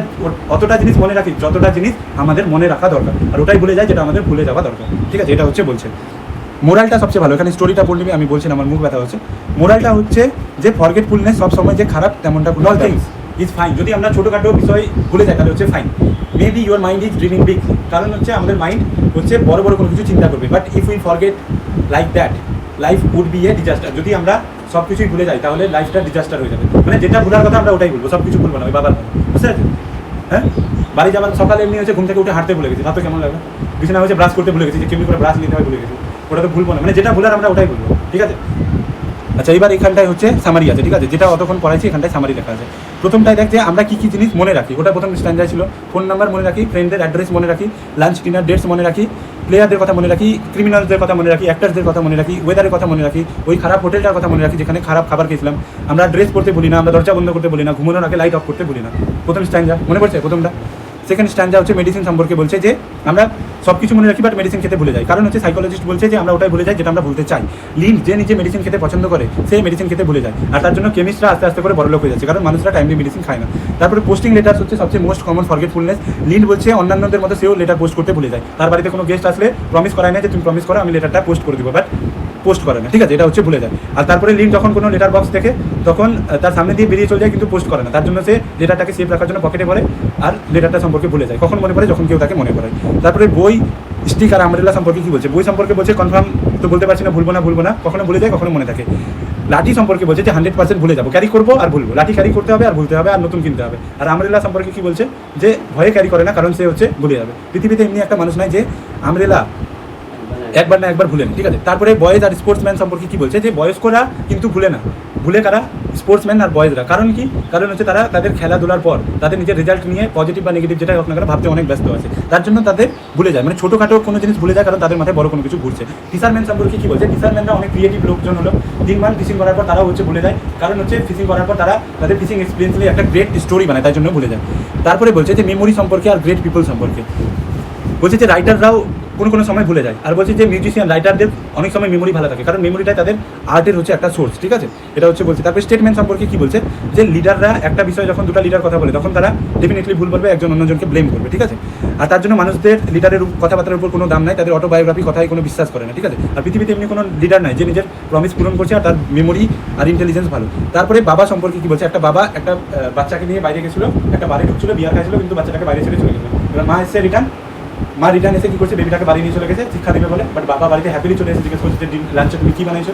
অতটা জিনিস মনে রাখি যতটা জিনিস আমাদের মনে রাখা দরকার, আর ওটাই ভুলে যায় যেটা আমাদের ভুলে যাওয়া দরকার, ঠিক আছে? এটা হচ্ছে বলছে মোরালটা সবচেয়ে ভালো। এখানে স্টোরিটা পড়লে আমি বলছি না, আমার মুখ ব্যথা হচ্ছে। মোরালটা হচ্ছে যে ফরগেটফুলনেস সবসময় যে খারাপ তেমনটা অল থিংস ইজ ফাইন। যদি আমরা ছোটোখাটো বিষয় ভুলে যাই তাহলে হচ্ছে fine. Maybe your mind is dreaming big, কারণ হচ্ছে আমাদের মাইন্ড হচ্ছে বড় বড় কোনো কিছু চিন্তা করবে। But if we forget like that life would be a disaster. যদি আমরা সব কিছুই ভুলে যাই তাহলে লাইফটা ডিজাস্টার হয়ে যাবে। মানে যেটা ভুলার কথা আমরা ওটাই বলবো, সব কিছু ভুলবো না, ওই বাবার মতো, বুঝতে পারছি? হ্যাঁ, বাড়ি যাবার সকালে এমনি হচ্ছে ঘুম থেকে উঠে হাঁটতে ভুলে গেছি, ভাবতো কেমন লাগবে? বিছানা হচ্ছে ব্রাশ করতে ভুলে গেছি, যে কেমনি করে ব্রাশ নিতে হয় ভুলে গেছি, ওটা তো ভুলবো না। মানে যেটা ভুলার আমরা ওটাই বলবো, ঠিক আছে? আচ্ছা, এবার এখানটায় হচ্ছে সামারি আছে, ঠিক আছে? যেটা অতক্ষণ পড়াইছি এখানটায় সামারি লেখা আছে। প্রথমটায় দেখ যে আমরা কী কী জিনিস মনে রাখি, ওটা প্রথম স্ট্যান্ডার্ড ছিল। ফোন নাম্বার মনে রাখি, ফ্রেন্ডদের অ্যাড্রেস মনে রাখি, লাঞ্চ ডিনার ডেটস মনে রাখি, প্লেয়ারদের কথা মনে রাখি, ক্রিমিনালদের কথা মনে রাখি, অ্যাক্টার্সদের কথা মনে রাখি, ওয়েদারের কথা মনে রাখি, ওই খারাপ হোটেলটার কথা মনে রাখি যেখানে খারাপ খাবার খেয়েছিলাম। আমরা ড্রেস পরতে বলি না, আমরা দরজা বন্ধ করতে বলি না, ঘুমানোর আগে লাইট অফ করতে বলি না। প্রথম স্ট্যান্ডার্ড মনে পড়ছে প্রথমটা। সেকেন্ড স্ট্যান্ডার্ড হচ্ছে মেডিসিন সম্পর্কে বলছে যে আমরা সব কিছু মনে রাখি বাট মেডিসিন খেতে ভুলে যাই। কারণ হচ্ছে সাইকোলজিস্ট বলছে যে আমরা ওটাই ভুলে যাই যেটা আমরা ভুলতে চাই। লিন্ড যে নিজে মেডিসিন খেতে পছন্দ করে সেই মেডিসিন খেতে ভুলে যায়, আর তার জন্য কেমিস্টরা আস্তে আস্তে করে বড়লোক হয়ে যাচ্ছে, কারণ মানুষরা টাইমলি মেডিসিন খায় না। তারপরে পোস্টিং লেটার্স হচ্ছে সবচেয়ে মোস্ট কমন ফরগেটফুলনেস। লিন্ড বলছে অন্যান্যদের মতো সেও লেটার পোস্ট করতে ভুলে যায়। তার বাড়িতে কোনো গেস্ট আসলে প্রমিস করায় না যে তুমি প্রমিস করো আমি লেটারটা পোস্ট করে দেবো, বাট পোস্ট করে না, ঠিক আছে? এটা হচ্ছে ভুলে যায়। আর তারপরে লিন্ড যখন কোনো লেটার বক্স দেখে তখন তার সামনে দিয়ে বেরিয়ে চলে যায়, কিন্তু পোস্ট করে না। তার জন্য সে লেটারটাকে সেভ রাখার জন্য পকেটে পড়ে আর লেটারটা সম্পর্কে ভুলে যায়। কখন মনে পড়ে? যখন কেউ তাকে মনে করায়। তারপরে বই, স্টিক আর আমব্রেলা সম্পর্কে কী বলছে? বই সম্পর্কে বলছে কনফার্ম তো বলতে পারছি না, ভুলবো না, কখনো ভুলে যায় কখনো মনে থাকে। লাঠি সম্পর্কে বলছে যে 100% ভুলে যাবো, ক্যারি করবো আর ভুলবো, লাঠি ক্যারি করতে হবে আর ভুলতে হবে আর নতুন কিনতে হবে। আর আমরেলা সম্পর্কে কি বলছে যে ভয়ে ক্যারি করে না, কারণ সে হচ্ছে ভুলে যাবে। পৃথিবীতে এমনি একটা মানুষ নাই যে আমরেলা একবার না একবার ভুলেন, ঠিক আছে। তারপরে বয়েজ আর স্পোর্টসম্যান সম্পর্কে কি বলছে যে বয়স্করা কিন্তু ভুলে না, ভুলে কারা? স্পোর্টসম্যান আর বয়েজরা। কারণ কি? কারণ হচ্ছে তারা তাদের খেলাধুলার পর তাদের নিজের রেজাল্ট নিয়ে পজিটিভ বা নেগেটিভ যেটা হোক না কেন ভাবতে অনেক ব্যস্ত আছে, তার জন্য তাদের ভুলে যায়, মানে ছোটোখাটো কোনো জিনিস ভুলে যায়, কারণ তাদের মাথায় বড় কোনো কিছু ঘুরছে। ফিশারম্যান সম্পর্কে কি বলছে? ফিশারম্যানরা অনেক ক্রিয়েটিভ লোকজন হলো, 3 মান ফিশিং করার পর তারাও হচ্ছে ভুলে যায়, কারণ হচ্ছে ফিশিং করার পর তারা তাদের ফিশিং এক্সপিরিয়েন্স নিয়ে একটা গ্রেট স্টোরি বানায়, তাই জন্য ভুলে যায়। তারপরে বলছে যে মেমোরি সম্পর্কে আর গ্রেট পিপল সম্পর্কে বলছে যে রাইটাররাও কোনো সময় ভুলে যায়, আর বলছে যে মিউজিশিয়ান রাইটারদের অনেক সময় মেমোরি ভালো থাকে, কারণ মেমোরিটাই তাদের আর্টের হচ্ছে একটা সোর্স, ঠিক আছে। এটা হচ্ছে বলছে। তারপরে স্টেটমেন্ট সম্পর্কে কি বলছে যে লিডাররা একটা বিষয় যখন দুটো লিডার কথা বলে তখন তারা ডেফিনেটলি ভুল বলবে, একজন অন্যজনকে ব্লেম করবে, ঠিক আছে। আর তার জন্য মানুষদের লিডারের কথাবার্তার উপর কোনো দাম নাই, তাদের অটোবায়োগ্রাফি কথায় কোনো বিশ্বাস করে না, ঠিক আছে। আর পৃথিবীতে এমনি কোনো লিডার নাই যে নিজের প্রমিস পূরণ করছে আর তার মেমোরি আর ইন্টেলিজেন্স ভালো। তারপরে বাবা সম্পর্কে কি বলছে? একটা বাবা একটা বাচ্চাকে নিয়ে বাইরে গেছিলো, একটা বাড়ি ঢুকছিল, বিয়ার খাইছিল, কিন্তু বাচ্চাটাকে বাইরে ছেড়ে চলে গেলো। এবার মা রিটার্ন এসে কি করছে? বেবিটাকে বাড়ি নিয়ে চলে গেছে শিক্ষা দেবে বলে, বাট বাবা বাড়িতে হ্যাপিলি চলে এসে জিজ্ঞেস করছে যে লাঞ্চে তুমি কী বানাইছো,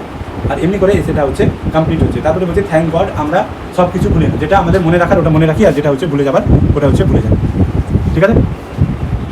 আর এমনি করে সেটা হচ্ছে কমপ্লিট হচ্ছে। তারপরে বলছে থ্যাংক গড আমরা সব কিছু ভুলে না, যেটা আমাদের মনে রাখার ওটা মনে রাখি, আর যেটা হচ্ছে ভুলে যাবার ওটা হচ্ছে ভুলে যাবে, ঠিক আছে।